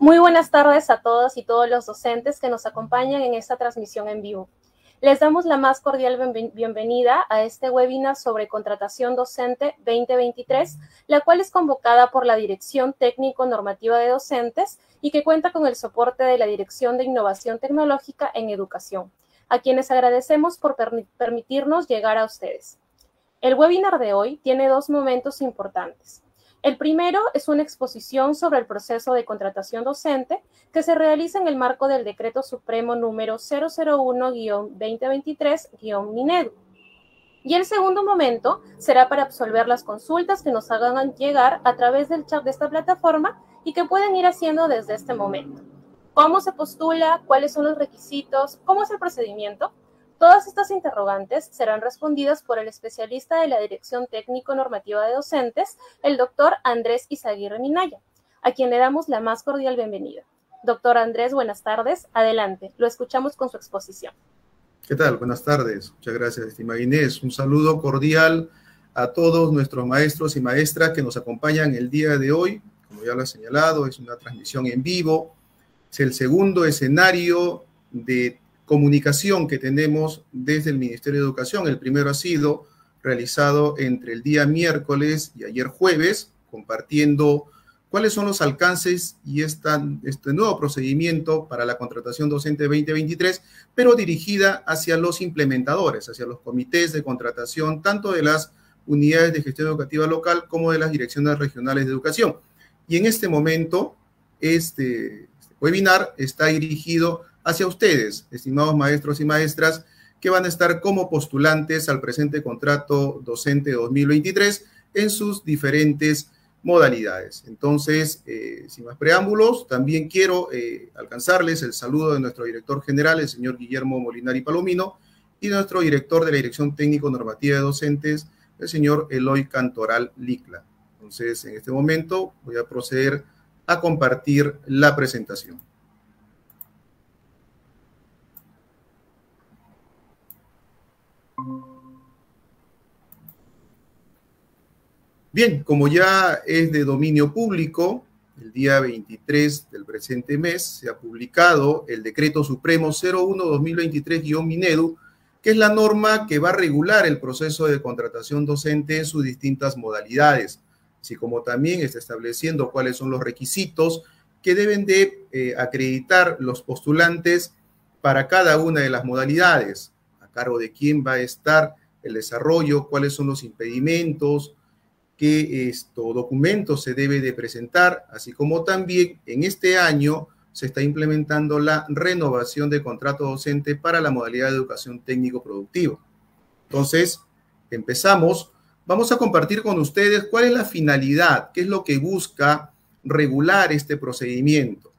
Muy buenas tardes a todas y todos los docentes que nos acompañan en esta transmisión en vivo. Les damos la más cordial bienvenida a este webinar sobre contratación docente 2023, la cual es convocada por la Dirección Técnico-Normativa de Docentes y que cuenta con el soporte de la Dirección de Innovación Tecnológica en Educación, a quienes agradecemos por permitirnos llegar a ustedes. El webinar de hoy tiene dos momentos importantes. El primero es una exposición sobre el proceso de contratación docente que se realiza en el marco del Decreto Supremo número 001-2023-MINEDU. Y el segundo momento será para absolver las consultas que nos hagan llegar a través del chat de esta plataforma y que pueden ir haciendo desde este momento. ¿Cómo se postula? ¿Cuáles son los requisitos? ¿Cómo es el procedimiento? Todas estas interrogantes serán respondidas por el especialista de la Dirección Técnico-Normativa de Docentes, el doctor Andrés Izaguirre Minaya, a quien le damos la más cordial bienvenida. Doctor Andrés, buenas tardes. Adelante, lo escuchamos con su exposición. ¿Qué tal? Buenas tardes. Muchas gracias, estimada Inés. Un saludo cordial a todos nuestros maestros y maestras que nos acompañan el día de hoy. Como ya lo he señalado, es una transmisión en vivo. Es el segundo escenario de comunicación que tenemos desde el Ministerio de Educación. El primero ha sido realizado entre el día miércoles y ayer jueves, compartiendo cuáles son los alcances y este nuevo procedimiento para la contratación docente 2023, pero dirigida hacia los implementadores, hacia los comités de contratación, tanto de las unidades de gestión educativa local como de las direcciones regionales de educación. Y en este momento, este webinar está dirigido hacia ustedes, estimados maestros y maestras, que van a estar como postulantes al presente contrato docente 2023 en sus diferentes modalidades. Entonces, sin más preámbulos, también quiero alcanzarles el saludo de nuestro director general, el señor Guillermo Molinari Palomino, y de nuestro director de la Dirección Técnico-Normativa de Docentes, el señor Eloy Cantoral Licla. Entonces, en este momento voy a proceder a compartir la presentación. Bien, como ya es de dominio público, el día 23 del presente mes se ha publicado el Decreto Supremo 01-2023-MINEDU, que es la norma que va a regular el proceso de contratación docente en sus distintas modalidades, así como también está estableciendo cuáles son los requisitos que deben de acreditar los postulantes para cada una de las modalidades, a cargo de quién va a estar el desarrollo, cuáles son los impedimentos, qué documentos se debe de presentar, así como también en este año se está implementando la renovación de contrato docente para la modalidad de educación técnico-productiva. Entonces, empezamos. Vamos a compartir con ustedes cuál es la finalidad, qué es lo que busca regular este procedimiento.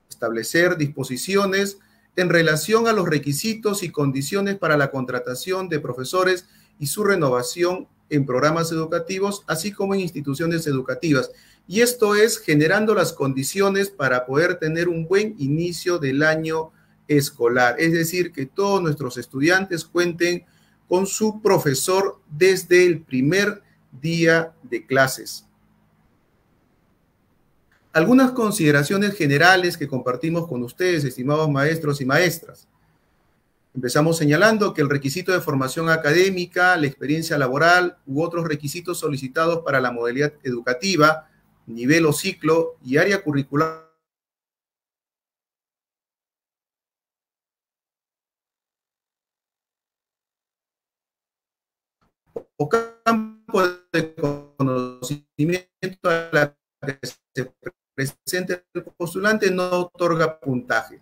Establecer disposiciones en relación a los requisitos y condiciones para la contratación de profesores y su renovación en programas educativos, así como en instituciones educativas. Y esto es generando las condiciones para poder tener un buen inicio del año escolar. Es decir, que todos nuestros estudiantes cuenten con su profesor desde el primer día de clases. Algunas consideraciones generales que compartimos con ustedes, estimados maestros y maestras. Empezamos señalando que el requisito de formación académica, la experiencia laboral u otros requisitos solicitados para la modalidad educativa, nivel o ciclo y área curricular o campo de conocimiento a la que se presente el postulante no otorga puntaje.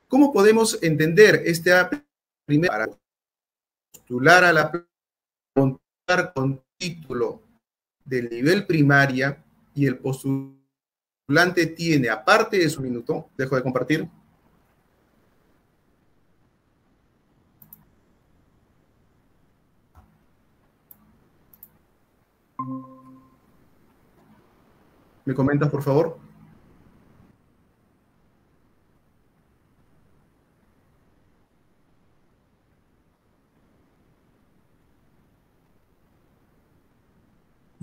¿Cómo podemos entender esta primera? Para postular a la contar con título del nivel primaria y el postulante tiene, aparte de su minuto, dejo de compartir. ¿Me comentas, por favor?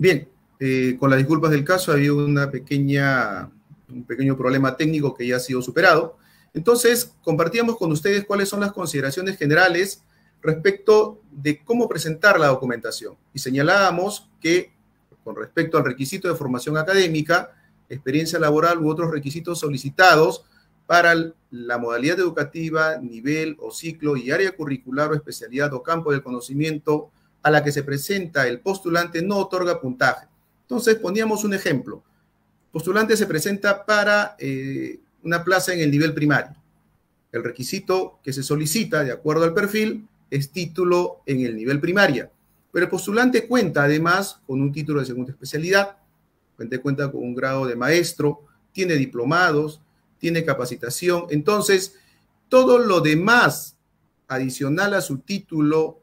Bien, con las disculpas del caso, había un pequeño problema técnico que ya ha sido superado. Entonces, compartíamos con ustedes cuáles son las consideraciones generales respecto de cómo presentar la documentación. Y señalábamos que, con respecto al requisito de formación académica, experiencia laboral u otros requisitos solicitados para la modalidad educativa, nivel o ciclo y área curricular o especialidad o campo del conocimiento a la que se presenta el postulante no otorga puntaje. Entonces, poníamos un ejemplo. Postulante se presenta para una plaza en el nivel primario. El requisito que se solicita, de acuerdo al perfil, es título en el nivel primaria. Pero el postulante cuenta, además, con un título de segunda especialidad, cuenta con un grado de maestro, tiene diplomados, tiene capacitación. Entonces, todo lo demás adicional a su título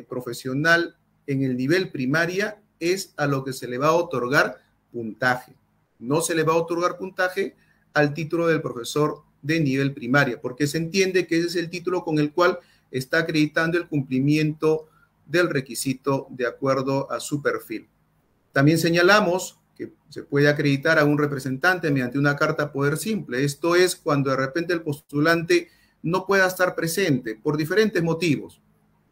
profesional en el nivel primaria es a lo que se le va a otorgar puntaje. No se le va a otorgar puntaje al título del profesor de nivel primaria, porque se entiende que ese es el título con el cual está acreditando el cumplimiento del requisito de acuerdo a su perfil. También señalamos que se puede acreditar a un representante mediante una carta poder simple. Esto es cuando de repente el postulante no pueda estar presente por diferentes motivos.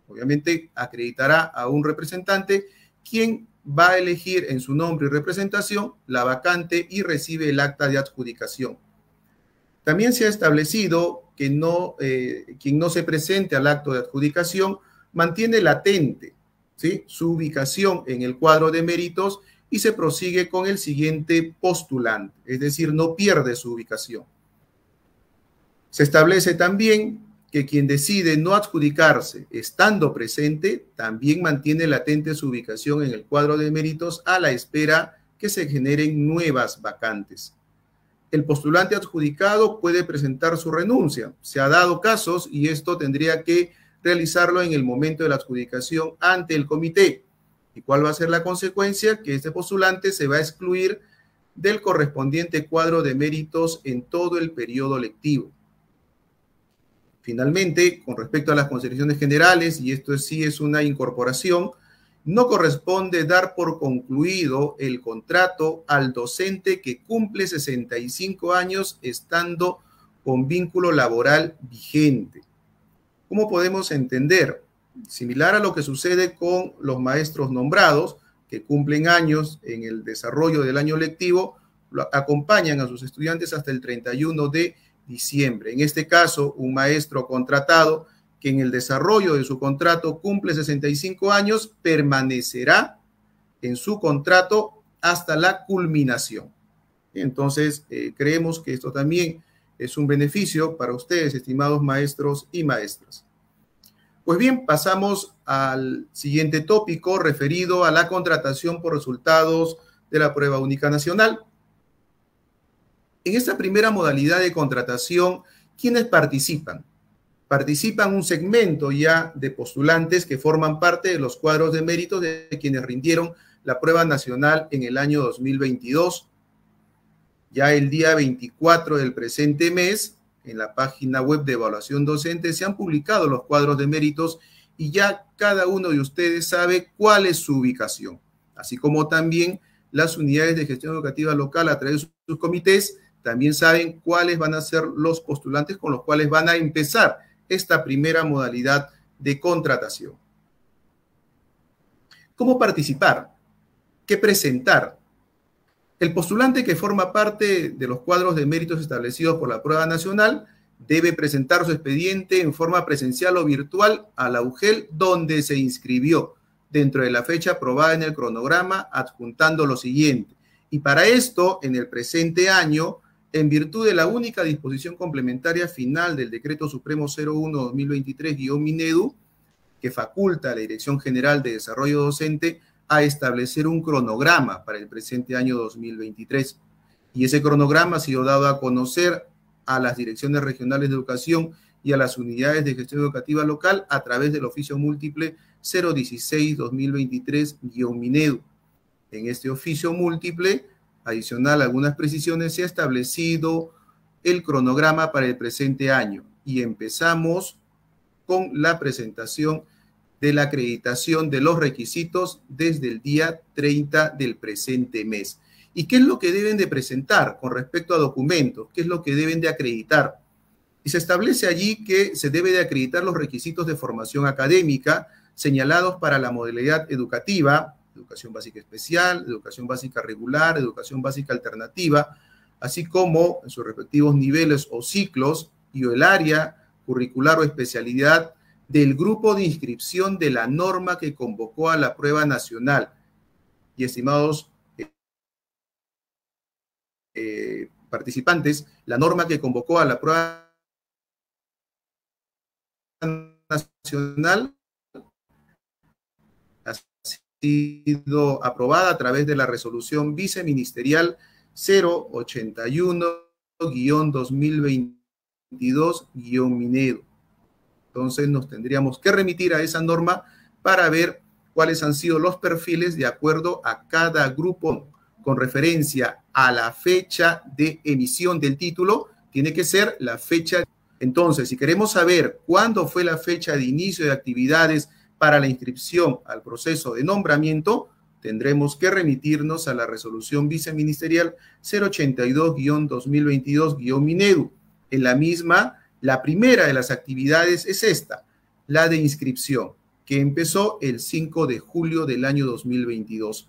Obviamente acreditará a un representante quien va a elegir en su nombre y representación la vacante y recibe el acta de adjudicación. También se ha establecido que quien no se presente al acto de adjudicación mantiene latente, ¿sí?, su ubicación en el cuadro de méritos y se prosigue con el siguiente postulante, es decir, no pierde su ubicación. Se establece también que quien decide no adjudicarse estando presente también mantiene latente su ubicación en el cuadro de méritos a la espera que se generen nuevas vacantes. El postulante adjudicado puede presentar su renuncia. Se ha dado casos y esto tendría que realizarlo en el momento de la adjudicación ante el comité. ¿Y cuál va a ser la consecuencia? Que este postulante se va a excluir del correspondiente cuadro de méritos en todo el periodo lectivo. Finalmente, con respecto a las consideraciones generales, y esto sí es una incorporación, no corresponde dar por concluido el contrato al docente que cumple 65 años estando con vínculo laboral vigente. ¿Cómo podemos entender? Similar a lo que sucede con los maestros nombrados, que cumplen años en el desarrollo del año lectivo, acompañan a sus estudiantes hasta el 31 de diciembre. En este caso, un maestro contratado que en el desarrollo de su contrato cumple 65 años, permanecerá en su contrato hasta la culminación. Entonces, creemos que esto también es un beneficio para ustedes, estimados maestros y maestras. Pues bien, pasamos al siguiente tópico referido a la contratación por resultados de la prueba única nacional. En esta primera modalidad de contratación, ¿quiénes participan? Participan un segmento ya de postulantes que forman parte de los cuadros de méritos de quienes rindieron la prueba nacional en el año 2022. Ya el día 24 del presente mes, en la página web de evaluación docente, se han publicado los cuadros de méritos y ya cada uno de ustedes sabe cuál es su ubicación, así como también las unidades de gestión educativa local a través de sus comités también saben cuáles van a ser los postulantes con los cuales van a empezar esta primera modalidad de contratación. ¿Cómo participar? ¿Qué presentar? El postulante que forma parte de los cuadros de méritos establecidos por la prueba nacional debe presentar su expediente en forma presencial o virtual a la UGEL donde se inscribió, dentro de la fecha aprobada en el cronograma, adjuntando lo siguiente. Y para esto, en el presente año, en virtud de la única disposición complementaria final del Decreto Supremo 01/2023-MINEDU, que faculta a la Dirección General de Desarrollo Docente a establecer un cronograma para el presente año 2023. Y ese cronograma ha sido dado a conocer a las direcciones regionales de educación y a las unidades de gestión educativa local a través del oficio múltiple 016-2023-MINEDU. En este oficio múltiple, adicional a algunas precisiones, se ha establecido el cronograma para el presente año y empezamos con la presentación de la acreditación de los requisitos desde el día 30 del presente mes. ¿Y qué es lo que deben de presentar con respecto a documentos? ¿Qué es lo que deben de acreditar? Y se establece allí que se debe de acreditar los requisitos de formación académica señalados para la modalidad educativa, educación básica especial, educación básica regular, educación básica alternativa, así como en sus respectivos niveles o ciclos y el área curricular o especialidad del grupo de inscripción de la norma que convocó a la prueba nacional. Y estimados participantes, la norma que convocó a la prueba nacional ha sido aprobada a través de la resolución viceministerial 081-2022-Minedo. Entonces nos tendríamos que remitir a esa norma para ver cuáles han sido los perfiles de acuerdo a cada grupo con referencia a la fecha de emisión del título. Tiene que ser la fecha. Entonces, si queremos saber cuándo fue la fecha de inicio de actividades para la inscripción al proceso de nombramiento, tendremos que remitirnos a la resolución viceministerial 082-2022-Minedu. En la misma, la primera de las actividades es esta, la de inscripción, que empezó el 5 de julio del año 2022.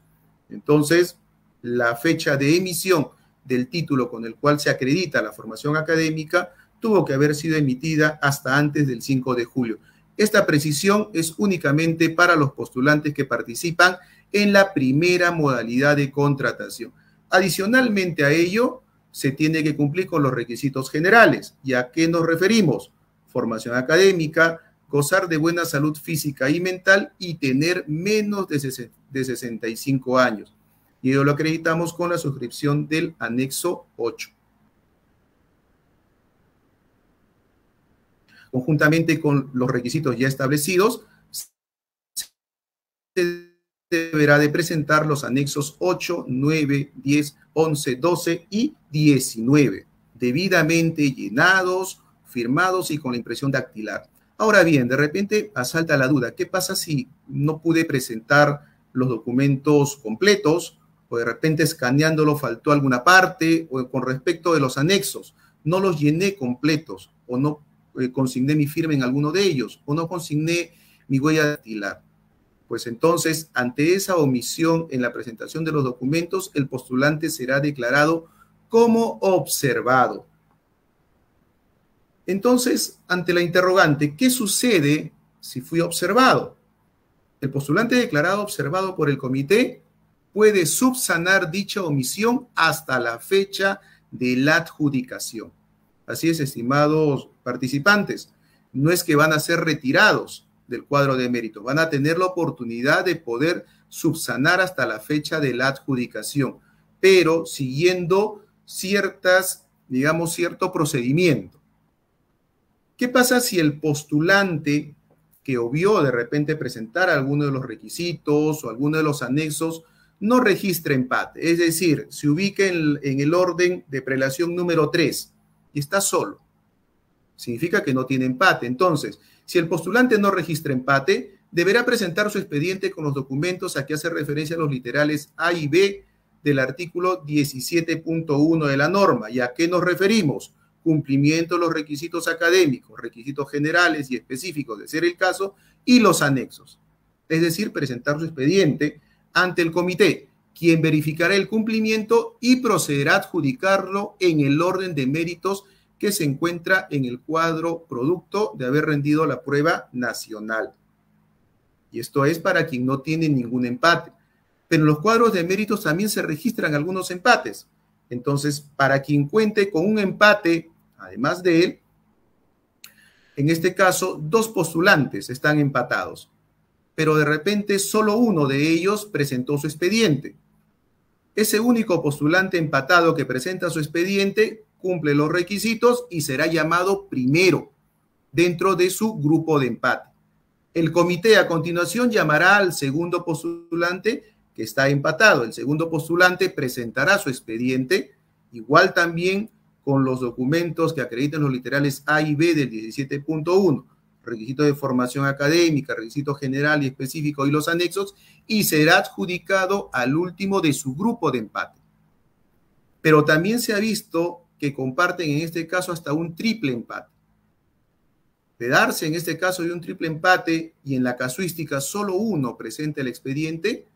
Entonces, la fecha de emisión del título con el cual se acredita la formación académica tuvo que haber sido emitida hasta antes del 5 de julio. Esta precisión es únicamente para los postulantes que participan en la primera modalidad de contratación. Adicionalmente a ello, se tiene que cumplir con los requisitos generales. ¿Y a qué nos referimos? Formación académica, gozar de buena salud física y mental y tener menos de 65 años. Y ello lo acreditamos con la suscripción del anexo 8. Conjuntamente con los requisitos ya establecidos, se deberá de presentar los anexos 8, 9, 10, 11, 12 y 19, debidamente llenados, firmados y con la impresión dactilar. Ahora bien, de repente asalta la duda, ¿qué pasa si no pude presentar los documentos completos o de repente escaneándolo faltó alguna parte o con respecto de los anexos, no los llené completos o no consigné mi firma en alguno de ellos o no consigné mi huella dactilar? Pues entonces, ante esa omisión en la presentación de los documentos, el postulante será declarado como observado. Entonces, ante la interrogante, ¿qué sucede si fui observado? El postulante declarado observado por el comité puede subsanar dicha omisión hasta la fecha de la adjudicación. Así es, estimados participantes, no es que van a ser retirados del cuadro de mérito, van a tener la oportunidad de poder subsanar hasta la fecha de la adjudicación, pero siguiendo cierto procedimiento. ¿Qué pasa si el postulante que obvió de repente presentar alguno de los requisitos o alguno de los anexos no registra empate? Es decir, se ubica en el orden de prelación número 3 y está solo. Significa que no tiene empate. Entonces, si el postulante no registra empate, deberá presentar su expediente con los documentos a que hace referencia a los literales A y B del artículo 17.1 de la norma. ¿Y a qué nos referimos? Cumplimiento de los requisitos académicos, requisitos generales y específicos de ser el caso, y los anexos. Es decir, presentar su expediente ante el comité, quien verificará el cumplimiento y procederá a adjudicarlo en el orden de méritos que se encuentra en el cuadro producto de haber rendido la prueba nacional. Y esto es para quien no tiene ningún empate. Pero en los cuadros de méritos también se registran algunos empates. Entonces, para quien cuente con un empate, además de él, en este caso, 2 postulantes están empatados, pero de repente solo uno de ellos presentó su expediente. Ese único postulante empatado que presenta su expediente cumple los requisitos y será llamado primero dentro de su grupo de empate. El comité a continuación llamará al segundo postulante que está empatado. El segundo postulante presentará su expediente, igual también con los documentos que acrediten los literales A y B del 17.1. requisito de formación académica, requisito general y específico y los anexos, y será adjudicado al último de su grupo de empate. Pero también se ha visto que comparten en este caso hasta un triple empate. De darse en este caso de un triple empate y en la casuística solo uno presente el expediente,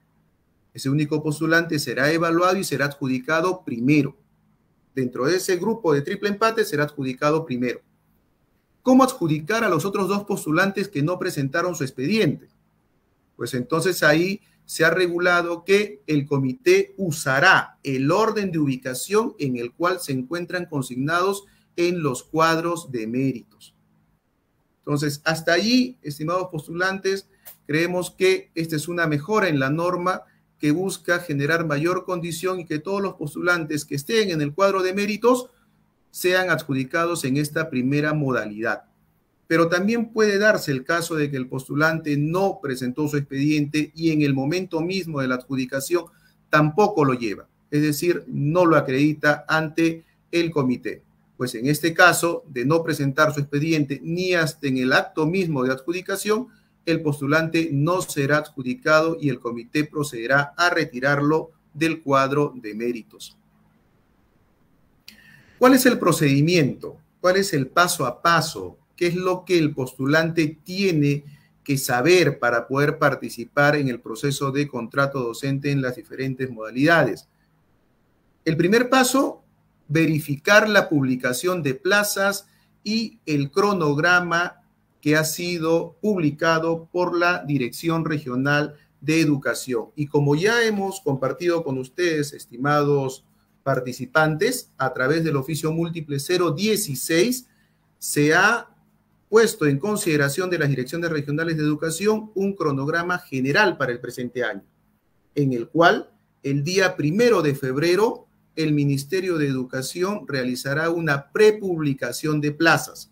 ese único postulante será evaluado y será adjudicado primero. Dentro de ese grupo de triple empate será adjudicado primero. ¿Cómo adjudicar a los otros dos postulantes que no presentaron su expediente? Pues entonces ahí se ha regulado que el comité usará el orden de ubicación en el cual se encuentran consignados en los cuadros de méritos. Entonces, hasta allí, estimados postulantes, creemos que esta es una mejora en la norma que busca generar mayor condición y que todos los postulantes que estén en el cuadro de méritos sean adjudicados en esta primera modalidad. Pero también puede darse el caso de que el postulante no presentó su expediente y en el momento mismo de la adjudicación tampoco lo lleva, es decir, no lo acredita ante el comité. Pues en este caso, de no presentar su expediente ni hasta en el acto mismo de adjudicación, el postulante no será adjudicado y el comité procederá a retirarlo del cuadro de méritos. ¿Cuál es el procedimiento? ¿Cuál es el paso a paso? ¿Qué es lo que el postulante tiene que saber para poder participar en el proceso de contrato docente en las diferentes modalidades? El primer paso, verificar la publicación de plazas y el cronograma que ha sido publicado por la Dirección Regional de Educación. Y como ya hemos compartido con ustedes, estimados participantes, a través del oficio múltiple 016, se ha puesto en consideración de las direcciones regionales de educación un cronograma general para el presente año, en el cual el día 1 de febrero el Ministerio de Educación realizará una prepublicación de plazas.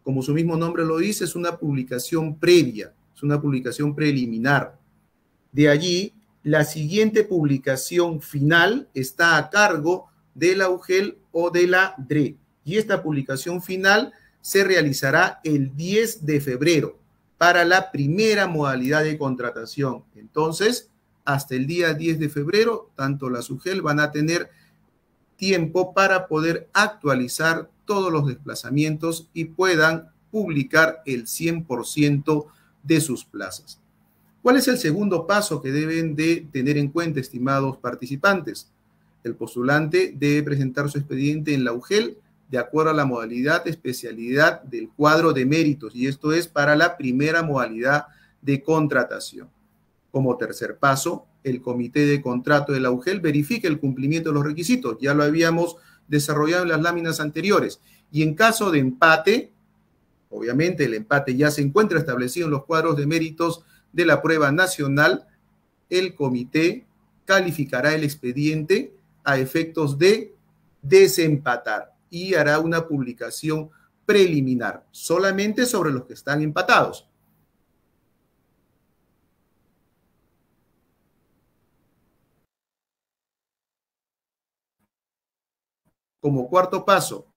Como su mismo nombre lo dice, es una publicación previa, es una publicación preliminar. De allí, la siguiente publicación final está a cargo de la UGEL o de la DRE. Y esta publicación final se realizará el 10 de febrero para la primera modalidad de contratación. Entonces, hasta el día 10 de febrero, tanto la UGEL van a tener tiempo para poder actualizar todos los desplazamientos y puedan publicar el 100% de sus plazas. ¿Cuál es el segundo paso que deben de tener en cuenta, estimados participantes? El postulante debe presentar su expediente en la UGEL de acuerdo a la modalidad, especialidad del cuadro de méritos, y esto es para la primera modalidad de contratación. Como tercer paso, el comité de contrato de la UGEL verifica el cumplimiento de los requisitos. Ya lo habíamos desarrollado en las láminas anteriores. Y en caso de empate, obviamente el empate ya se encuentra establecido en los cuadros de méritos de la prueba nacional, el comité calificará el expediente a efectos de desempatar y hará una publicación preliminar solamente sobre los que están empatados. Como cuarto paso,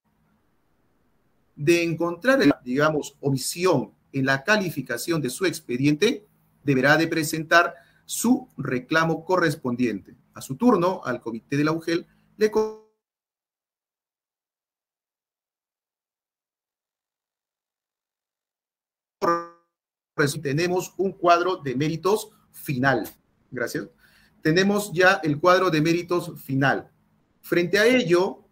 de encontrar, digamos, omisión en la calificación de su expediente, deberá de presentar su reclamo correspondiente. A su turno, al comité de la UGEL le tenemos un cuadro de méritos final. Gracias. Tenemos ya el cuadro de méritos final. Frente a ello,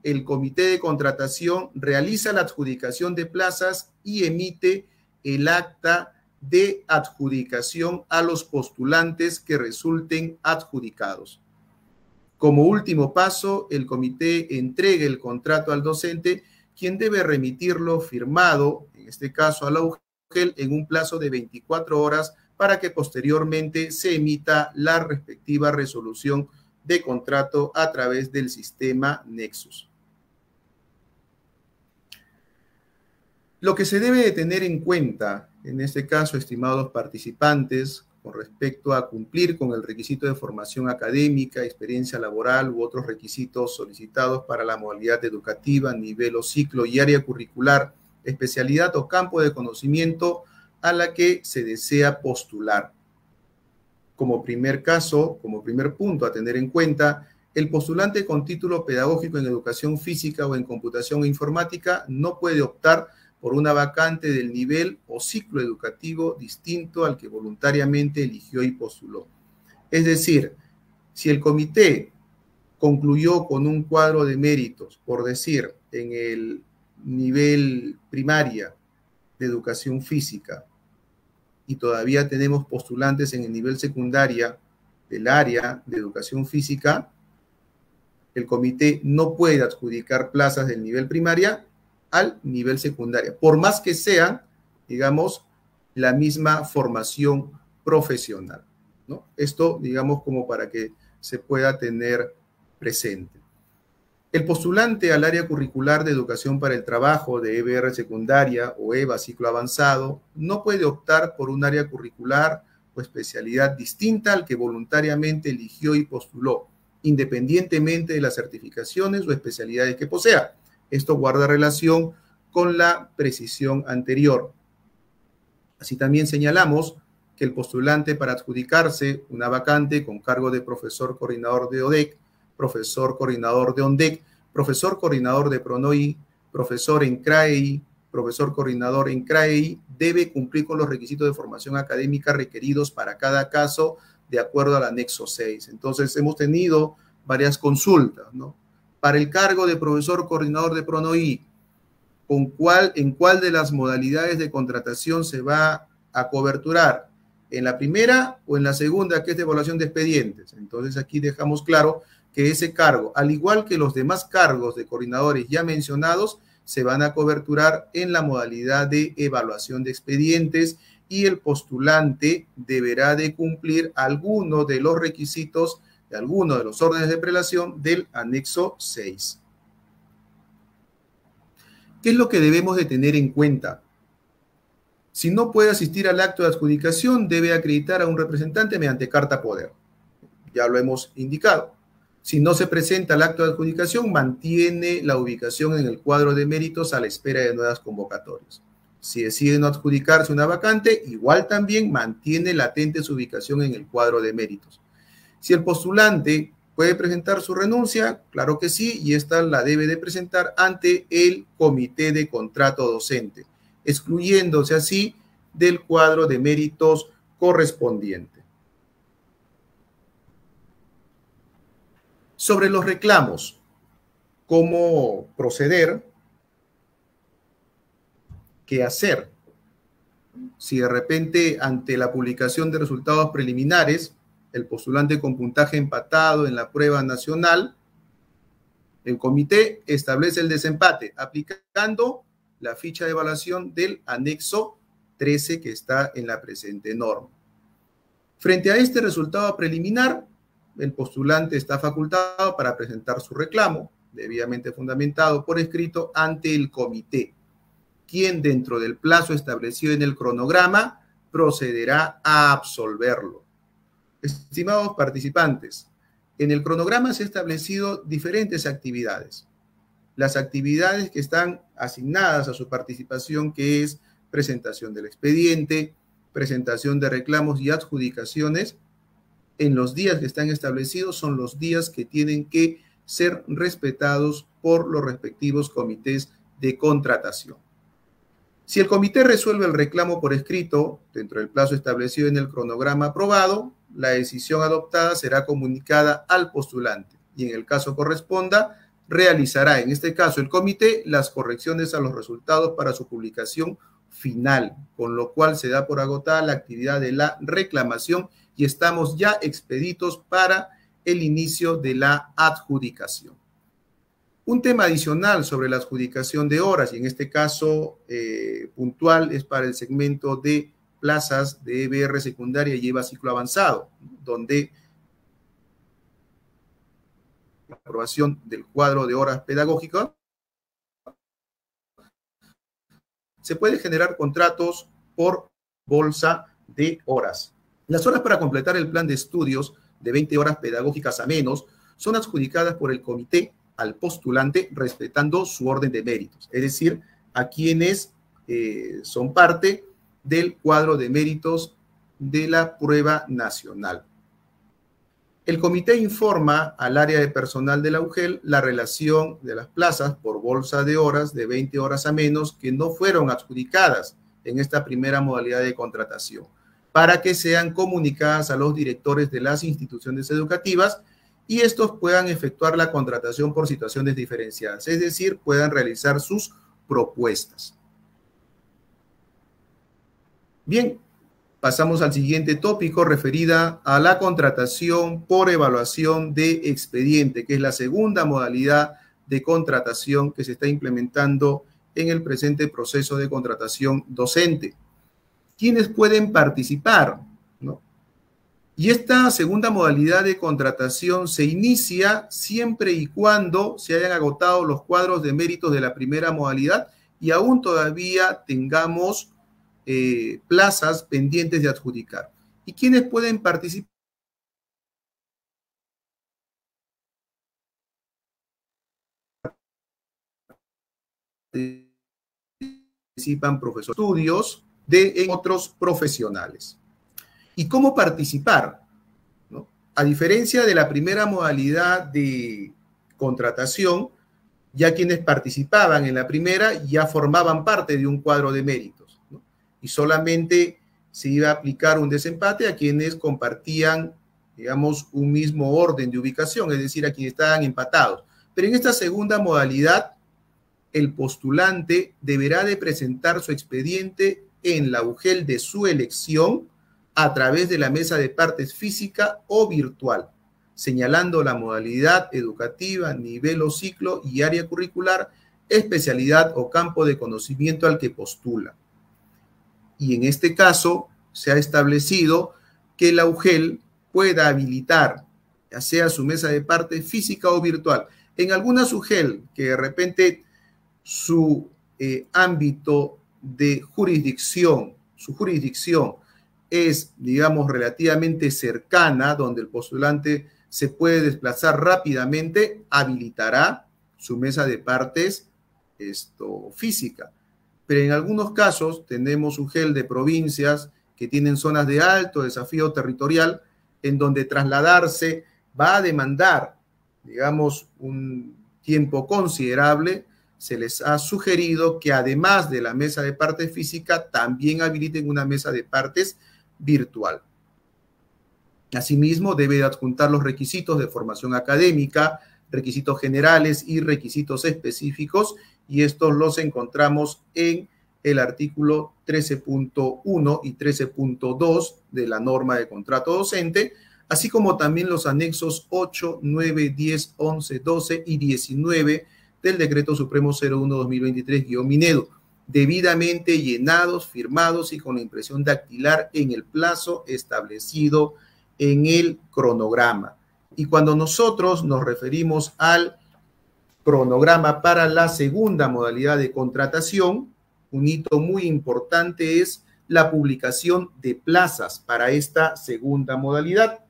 el comité de contratación realiza la adjudicación de plazas y emite el acta de adjudicación a los postulantes que resulten adjudicados. Como último paso, el comité entrega el contrato al docente, quien debe remitirlo firmado, en este caso a la UGEL, en un plazo de 24 horas para que posteriormente se emita la respectiva resolución de contrato a través del sistema Nexus. Lo que se debe de tener en cuenta, en este caso, estimados participantes, con respecto a cumplir con el requisito de formación académica, experiencia laboral u otros requisitos solicitados para la modalidad educativa, nivel o ciclo y área curricular especialidad o campo de conocimiento a la que se desea postular. Como primer caso, como primer punto a tener en cuenta, el postulante con título pedagógico en educación física o en computación e informática no puede optar por una vacante del nivel o ciclo educativo distinto al que voluntariamente eligió y postuló. Es decir, si el comité concluyó con un cuadro de méritos, por decir, en el nivel primaria de educación física, y todavía tenemos postulantes en el nivel secundaria del área de educación física, el comité no puede adjudicar plazas del nivel primaria al nivel secundaria, por más que sean, digamos, la misma formación profesional, ¿no? Esto, digamos, como para que se pueda tener presente. El postulante al área curricular de educación para el trabajo de EBR secundaria o EVA ciclo avanzado no puede optar por un área curricular o especialidad distinta al que voluntariamente eligió y postuló, independientemente de las certificaciones o especialidades que posea. Esto guarda relación con la precisión anterior. Así también señalamos que el postulante para adjudicarse una vacante con cargo de profesor coordinador de ODEC, profesor coordinador de ONDEC, profesor coordinador de PRONOI, profesor en CRAEI, profesor coordinador en CRAEI, debe cumplir con los requisitos de formación académica requeridos para cada caso de acuerdo al anexo 6. Entonces, hemos tenido varias consultas, ¿no? Para el cargo de profesor coordinador de PRONOI, ¿en cuál de las modalidades de contratación se va a coberturar? ¿En la primera o en la segunda, que es de evaluación de expedientes? Entonces, aquí dejamos claro que ese cargo, al igual que los demás cargos de coordinadores ya mencionados, se van a coberturar en la modalidad de evaluación de expedientes y el postulante deberá de cumplir alguno de los requisitos de alguno de los órdenes de prelación del anexo 6. ¿Qué es lo que debemos de tener en cuenta? Si no puede asistir al acto de adjudicación, debe acreditar a un representante mediante carta poder. Ya lo hemos indicado. Si no se presenta al acto de adjudicación, mantiene la ubicación en el cuadro de méritos a la espera de nuevas convocatorias. Si decide no adjudicarse una vacante, igual también mantiene latente su ubicación en el cuadro de méritos. Si el postulante puede presentar su renuncia, claro que sí, y esta la debe de presentar ante el comité de contrato docente, excluyéndose así del cuadro de méritos correspondiente. Sobre los reclamos, ¿cómo proceder? ¿Qué hacer? Si de repente ante la publicación de resultados preliminares, el postulante con puntaje empatado en la prueba nacional, el comité establece el desempate aplicando la ficha de evaluación del anexo 13 que está en la presente norma. Frente a este resultado preliminar, el postulante está facultado para presentar su reclamo, debidamente fundamentado por escrito, ante el comité, quien dentro del plazo establecido en el cronograma procederá a absolverlo. Estimados participantes, en el cronograma se han establecido diferentes actividades. Las actividades que están asignadas a su participación, que es presentación del expediente, presentación de reclamos y adjudicaciones, en los días que están establecidos son los días que tienen que ser respetados por los respectivos comités de contratación. Si el comité resuelve el reclamo por escrito, dentro del plazo establecido en el cronograma aprobado, la decisión adoptada será comunicada al postulante y en el caso corresponda, realizará en este caso el comité las correcciones a los resultados para su publicación final, con lo cual se da por agotada la actividad de la reclamación y estamos ya expeditos para el inicio de la adjudicación. Un tema adicional sobre la adjudicación de horas, y en este caso puntual, es para el segmento de plazas de EBR secundaria y EVA ciclo avanzado, donde la aprobación del cuadro de horas pedagógicas se puede generar contratos por bolsa de horas. Las horas para completar el plan de estudios de 20 horas pedagógicas a menos son adjudicadas por el comité al postulante respetando su orden de méritos, es decir, a quienes son parte del cuadro de méritos de la prueba nacional. El comité informa al área de personal de la UGEL la relación de las plazas por bolsa de horas de 20 horas a menos que no fueron adjudicadas en esta primera modalidad de contratación, para que sean comunicadas a los directores de las instituciones educativas y estos puedan efectuar la contratación por situaciones diferenciadas, es decir, puedan realizar sus propuestas. Bien, pasamos al siguiente tópico referida a la contratación por evaluación de expediente, que es la segunda modalidad de contratación que se está implementando en el presente proceso de contratación docente. ¿Quiénes pueden participar? ¿No? Y esta segunda modalidad de contratación se inicia siempre y cuando se hayan agotado los cuadros de méritos de la primera modalidad y aún todavía tengamos plazas pendientes de adjudicar. ¿Y quiénes pueden participar? Participan profesores de estudios de otros profesionales. ¿Y cómo participar? ¿No? A diferencia de la primera modalidad de contratación, ya quienes participaban en la primera ya formaban parte de un cuadro de méritos, ¿no? Y solamente se iba a aplicar un desempate a quienes compartían, digamos, un mismo orden de ubicación, es decir, a quienes estaban empatados. Pero en esta segunda modalidad, el postulante deberá de presentar su expediente en la UGEL de su elección a través de la mesa de partes física o virtual, señalando la modalidad educativa, nivel o ciclo y área curricular, especialidad o campo de conocimiento al que postula. Y en este caso se ha establecido que la UGEL pueda habilitar, ya sea su mesa de partes física o virtual. En algunas UGEL que de repente su ámbito de jurisdicción, su jurisdicción es, digamos, relativamente cercana, donde el postulante se puede desplazar rápidamente, habilitará su mesa de partes física. Pero en algunos casos tenemos UGEL de provincias que tienen zonas de alto desafío territorial, en donde trasladarse va a demandar, digamos, un tiempo considerable. Se les ha sugerido que además de la mesa de partes física, también habiliten una mesa de partes virtual. Asimismo, debe adjuntar los requisitos de formación académica, requisitos generales y requisitos específicos, y estos los encontramos en el artículo 13.1 y 13.2 de la norma de contrato docente, así como también los anexos 8, 9, 10, 11, 12 y 19 del Decreto Supremo 01-2023-Minedo, debidamente llenados, firmados y con la impresión dactilar en el plazo establecido en el cronograma. Y cuando nosotros nos referimos al cronograma para la segunda modalidad de contratación, un hito muy importante es la publicación de plazas para esta segunda modalidad,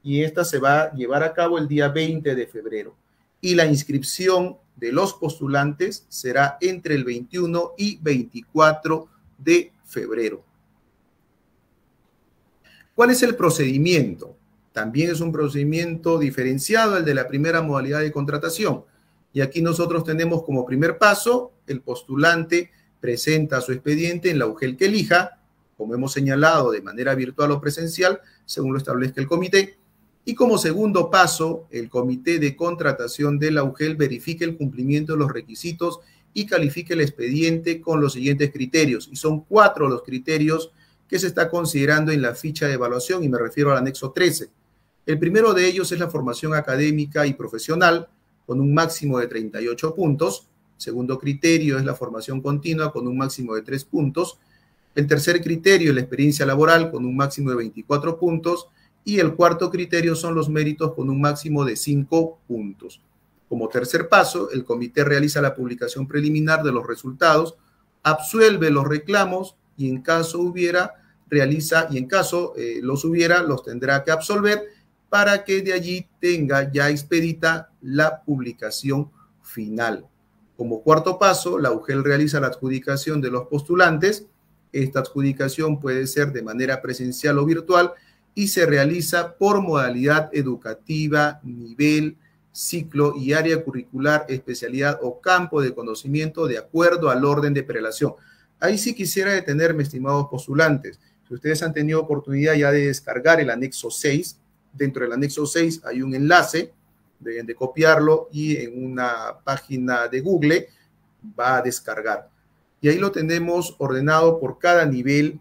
y esta se va a llevar a cabo el día 20 de febrero. Y la inscripción de los postulantes será entre el 21 y 24 de febrero. ¿Cuál es el procedimiento? También es un procedimiento diferenciado al de la primera modalidad de contratación. Y aquí nosotros tenemos como primer paso, el postulante presenta su expediente en la UGEL que elija, como hemos señalado, de manera virtual o presencial, según lo establezca el comité. Y como segundo paso, el comité de contratación de la UGEL verifique el cumplimiento de los requisitos y califique el expediente con los siguientes criterios. Y son 4 los criterios que se está considerando en la ficha de evaluación, y me refiero al anexo 13. El primero de ellos es la formación académica y profesional, con un máximo de 38 puntos. Segundo criterio es la formación continua, con un máximo de 3 puntos. El tercer criterio es la experiencia laboral, con un máximo de 24 puntos. Y el cuarto criterio son los méritos, con un máximo de 5 puntos. Como tercer paso, el comité realiza la publicación preliminar de los resultados, absuelve los reclamos y en caso los hubiera, los tendrá que absolver para que de allí tenga ya expedita la publicación final. Como cuarto paso, la UGEL realiza la adjudicación de los postulantes. Esta adjudicación puede ser de manera presencial o virtual y se realiza por modalidad educativa, nivel, ciclo y área curricular, especialidad o campo de conocimiento de acuerdo al orden de prelación. Ahí sí quisiera detenerme, estimados postulantes. Si ustedes han tenido oportunidad ya de descargar el anexo 6, dentro del anexo 6 hay un enlace, deben de copiarlo y en una página de Google va a descargar. Y ahí lo tenemos ordenado por cada nivel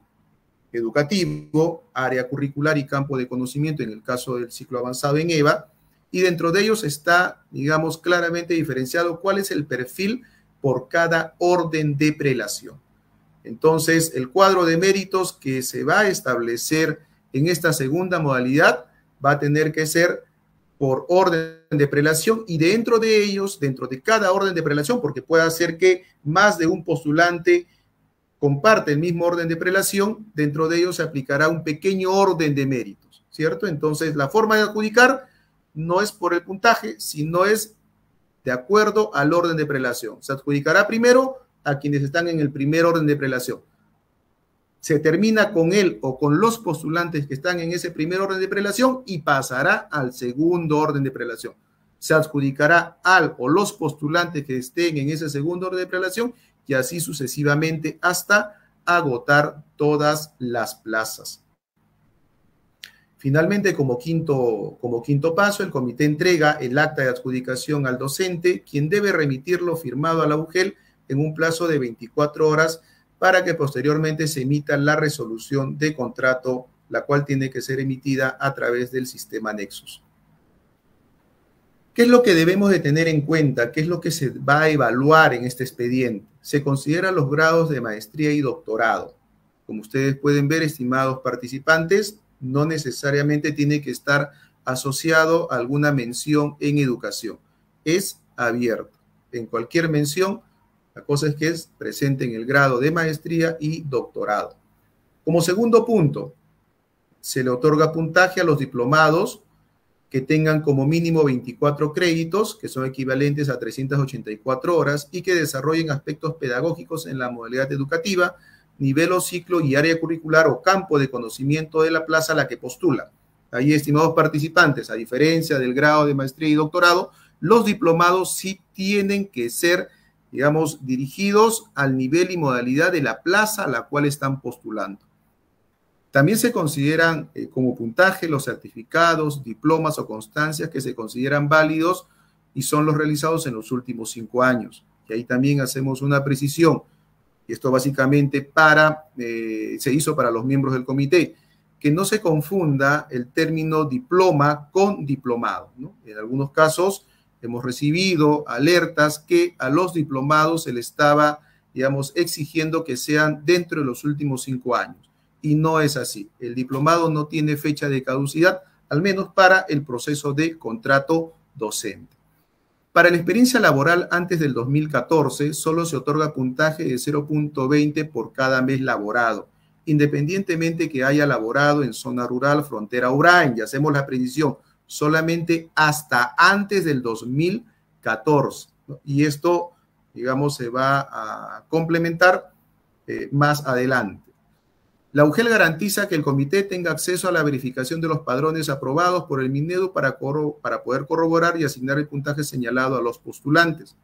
educativo, área curricular y campo de conocimiento, en el caso del ciclo avanzado en EVA, y dentro de ellos está, digamos, claramente diferenciado cuál es el perfil por cada orden de prelación. Entonces, el cuadro de méritos que se va a establecer en esta segunda modalidad va a tener que ser por orden de prelación y dentro de ellos, dentro de cada orden de prelación, porque puede ser que más de un postulante comparte el mismo orden de prelación, dentro de ellos se aplicará un pequeño orden de méritos, ¿cierto? Entonces, la forma de adjudicar no es por el puntaje, sino es de acuerdo al orden de prelación. Se adjudicará primero a quienes están en el primer orden de prelación. Se termina con él o con los postulantes que están en ese primer orden de prelación y pasará al segundo orden de prelación. Se adjudicará al o los postulantes que estén en ese segundo orden de prelación y así sucesivamente hasta agotar todas las plazas. Finalmente, como quinto paso, el comité entrega el acta de adjudicación al docente, quien debe remitirlo firmado a la UGEL en un plazo de 24 horas para que posteriormente se emita la resolución de contrato, la cual tiene que ser emitida a través del sistema Nexus. ¿Qué es lo que debemos de tener en cuenta? ¿Qué es lo que se va a evaluar en este expediente? Se consideran los grados de maestría y doctorado. Como ustedes pueden ver, estimados participantes, no necesariamente tiene que estar asociado a alguna mención en educación. Es abierto. En cualquier mención, la cosa es que es presente en el grado de maestría y doctorado. Como segundo punto, se le otorga puntaje a los diplomados que tengan como mínimo 24 créditos, que son equivalentes a 384 horas, y que desarrollen aspectos pedagógicos en la modalidad educativa, nivel o ciclo y área curricular o campo de conocimiento de la plaza a la que postula. Ahí, estimados participantes, a diferencia del grado de maestría y doctorado, los diplomados sí tienen que ser, digamos, dirigidos al nivel y modalidad de la plaza a la cual están postulando. También se consideran como puntaje los certificados, diplomas o constancias que se consideran válidos y son los realizados en los últimos 5 años. Y ahí también hacemos una precisión. Y esto básicamente se hizo para los miembros del comité, que no se confunda el término diploma con diplomado, ¿no? En algunos casos hemos recibido alertas que a los diplomados se les estaba, digamos, exigiendo que sean dentro de los últimos 5 años. Y no es así. El diplomado no tiene fecha de caducidad, al menos para el proceso de contrato docente. Para la experiencia laboral antes del 2014, solo se otorga puntaje de 0.20 por cada mes laborado, independientemente que haya laborado en zona rural, frontera o URAEN. Y hacemos la precisión, solamente hasta antes del 2014, ¿no? Y esto, digamos, se va a complementar más adelante. La UGEL garantiza que el comité tenga acceso a la verificación de los padrones aprobados por el Minedu para poder corroborar y asignar el puntaje señalado a los postulantes.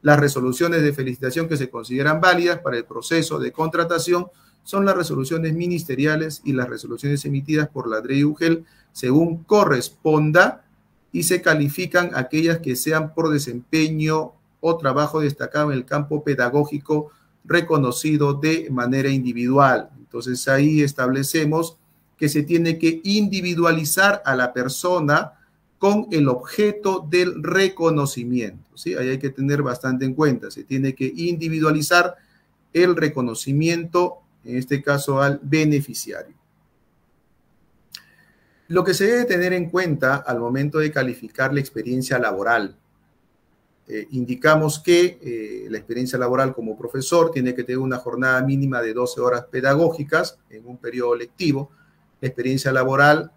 Las resoluciones de felicitación que se consideran válidas para el proceso de contratación son las resoluciones ministeriales y las resoluciones emitidas por la DREI UGEL según corresponda y se califican aquellas que sean por desempeño o trabajo destacado en el campo pedagógico reconocido de manera individual. Entonces ahí establecemos que se tiene que individualizar a la persona con el objeto del reconocimiento, ¿sí? Ahí hay que tener bastante en cuenta, se tiene que individualizar el reconocimiento, en este caso al beneficiario. Lo que se debe tener en cuenta al momento de calificar la experiencia laboral. Indicamos que la experiencia laboral como profesor tiene que tener una jornada mínima de 12 horas pedagógicas en un periodo lectivo. La experiencia laboral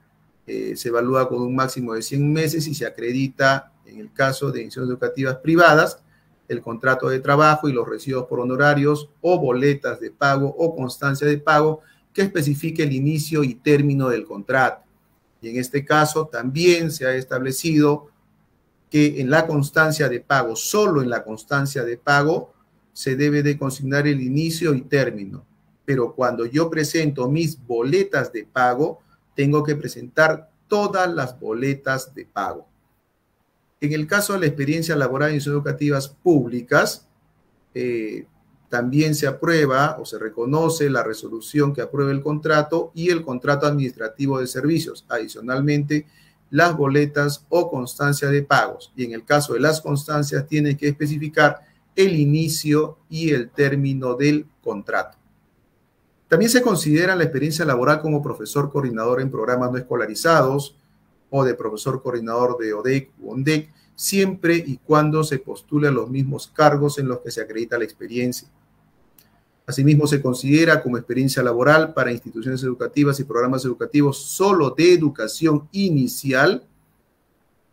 se evalúa con un máximo de 100 meses y se acredita en el caso de instituciones educativas privadas el contrato de trabajo y los recibos por honorarios o boletas de pago o constancia de pago que especifique el inicio y término del contrato. Y en este caso también se ha establecido que en la constancia de pago, solo en la constancia de pago, se debe de consignar el inicio y término. Pero cuando yo presento mis boletas de pago, tengo que presentar todas las boletas de pago. En el caso de la experiencia laboral en instituciones educativas públicas, también se aprueba o se reconoce la resolución que aprueba el contrato y el contrato administrativo de servicios. Adicionalmente, las boletas o constancia de pagos. Y en el caso de las constancias, tiene que especificar el inicio y el término del contrato. También se considera la experiencia laboral como profesor coordinador en programas no escolarizados o de profesor coordinador de ODEC u ONDEC, siempre y cuando se postule a los mismos cargos en los que se acredita la experiencia. Asimismo, se considera como experiencia laboral para instituciones educativas y programas educativos solo de educación inicial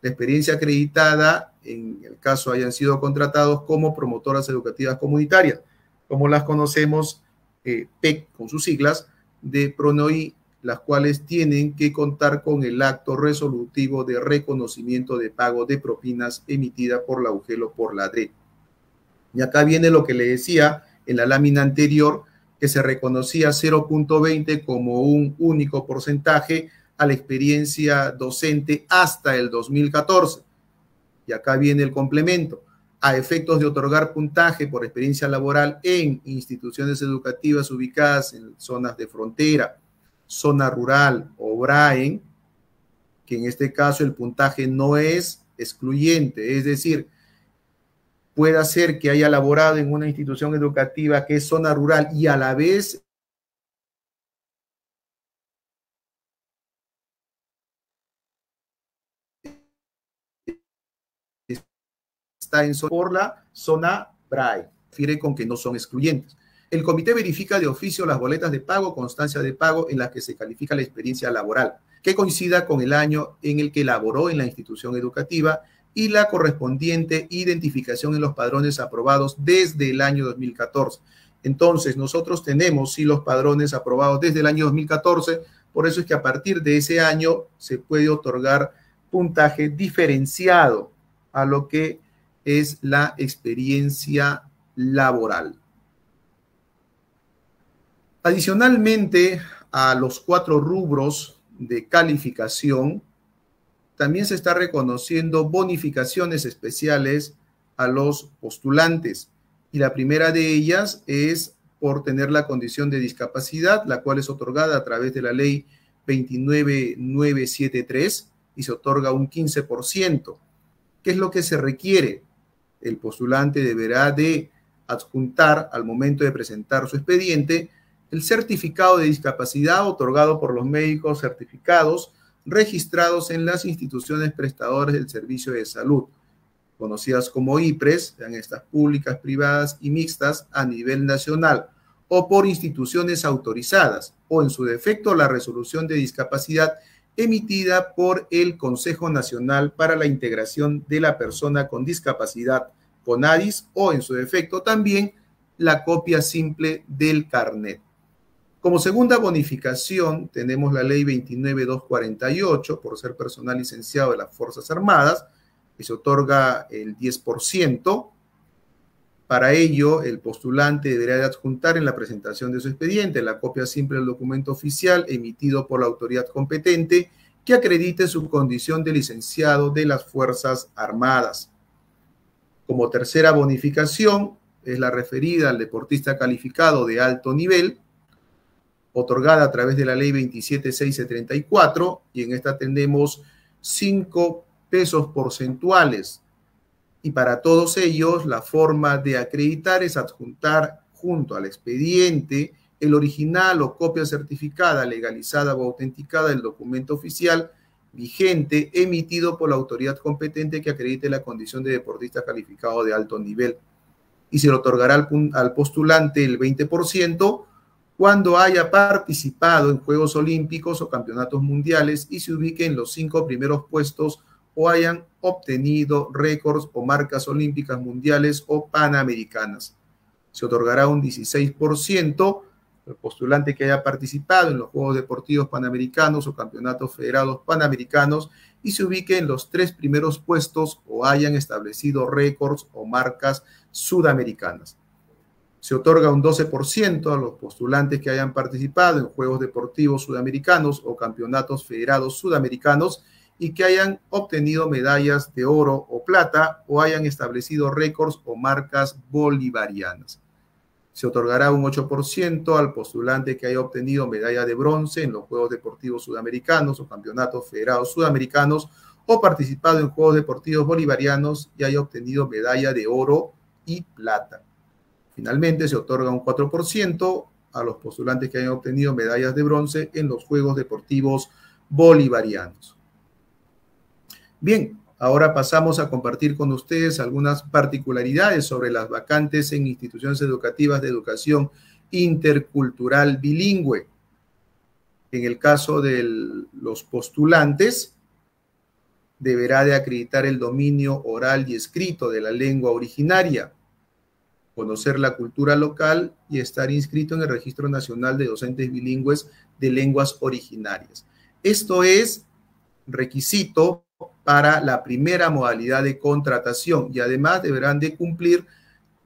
la experiencia acreditada en el caso hayan sido contratados como promotoras educativas comunitarias, como las conocemos, PEC con sus siglas, de PRONOI, las cuales tienen que contar con el acto resolutivo de reconocimiento de pago de propinas emitida por la UGEL o por la DRE. Y acá viene lo que le decía en la lámina anterior, que se reconocía 0.20 como un único porcentaje a la experiencia docente hasta el 2014. Y acá viene el complemento. A efectos de otorgar puntaje por experiencia laboral en instituciones educativas ubicadas en zonas de frontera, zona rural o BRAEN, que en este caso el puntaje no es excluyente, es decir, puede ser que haya laborado en una institución educativa que es zona rural y a la vez está en por la zona BRAE, refiere con que no son excluyentes. El comité verifica de oficio las boletas de pago, constancia de pago en las que se califica la experiencia laboral, que coincida con el año en el que laboró en la institución educativa y la correspondiente identificación en los padrones aprobados desde el año 2014. Entonces, nosotros tenemos sí los padrones aprobados desde el año 2014, por eso es que a partir de ese año se puede otorgar puntaje diferenciado a lo que es la experiencia laboral. Adicionalmente a los 4 rubros de calificación, también se está reconociendo bonificaciones especiales a los postulantes. Y la primera de ellas es por tener la condición de discapacidad, la cual es otorgada a través de la ley 29973 y se otorga un 15%. ¿Qué es lo que se requiere? El postulante deberá de adjuntar al momento de presentar su expediente el certificado de discapacidad otorgado por los médicos certificados registrados en las instituciones prestadoras del servicio de salud, conocidas como IPRES, sean estas públicas, privadas y mixtas a nivel nacional, o por instituciones autorizadas, o en su defecto la resolución de discapacidad emitida por el Consejo Nacional para la Integración de la Persona con Discapacidad, CONADIS, o en su defecto también la copia simple del carnet. Como segunda bonificación tenemos la ley 29248 por ser personal licenciado de las Fuerzas Armadas, que se otorga el 10%. Para ello, el postulante deberá de adjuntar en la presentación de su expediente la copia simple del documento oficial emitido por la autoridad competente que acredite su condición de licenciado de las Fuerzas Armadas. Como tercera bonificación es la referida al deportista calificado de alto nivel, otorgada a través de la ley 27634, y en esta tenemos 5 pesos porcentuales. Y para todos ellos, la forma de acreditar es adjuntar junto al expediente el original o copia certificada, legalizada o autenticada del documento oficial vigente emitido por la autoridad competente que acredite la condición de deportista calificado de alto nivel. Y se le otorgará al postulante el 20% cuando haya participado en Juegos Olímpicos o Campeonatos Mundiales y se ubique en los 5 primeros puestos o hayan obtenido récords o marcas olímpicas, mundiales o panamericanas. Se otorgará un 16% al postulante que haya participado en los Juegos Deportivos Panamericanos o Campeonatos Federados Panamericanos y se ubique en los 3 primeros puestos o hayan establecido récords o marcas sudamericanas. Se otorga un 12% a los postulantes que hayan participado en Juegos Deportivos Sudamericanos o Campeonatos Federados Sudamericanos y que hayan obtenido medallas de oro o plata o hayan establecido récords o marcas bolivarianas. Se otorgará un 8% al postulante que haya obtenido medalla de bronce en los Juegos Deportivos Sudamericanos o Campeonatos Federados Sudamericanos o participado en Juegos Deportivos Bolivarianos y haya obtenido medalla de oro y plata. Finalmente, se otorga un 4% a los postulantes que hayan obtenido medallas de bronce en los Juegos Deportivos Bolivarianos. Bien, ahora pasamos a compartir con ustedes algunas particularidades sobre las vacantes en instituciones educativas de educación intercultural bilingüe. En el caso de los postulantes, deberá de acreditar el dominio oral y escrito de la lengua originaria, conocer la cultura local y estar inscrito en el Registro Nacional de Docentes Bilingües de Lenguas Originarias. Esto es requisito para la primera modalidad de contratación y además deberán de cumplir,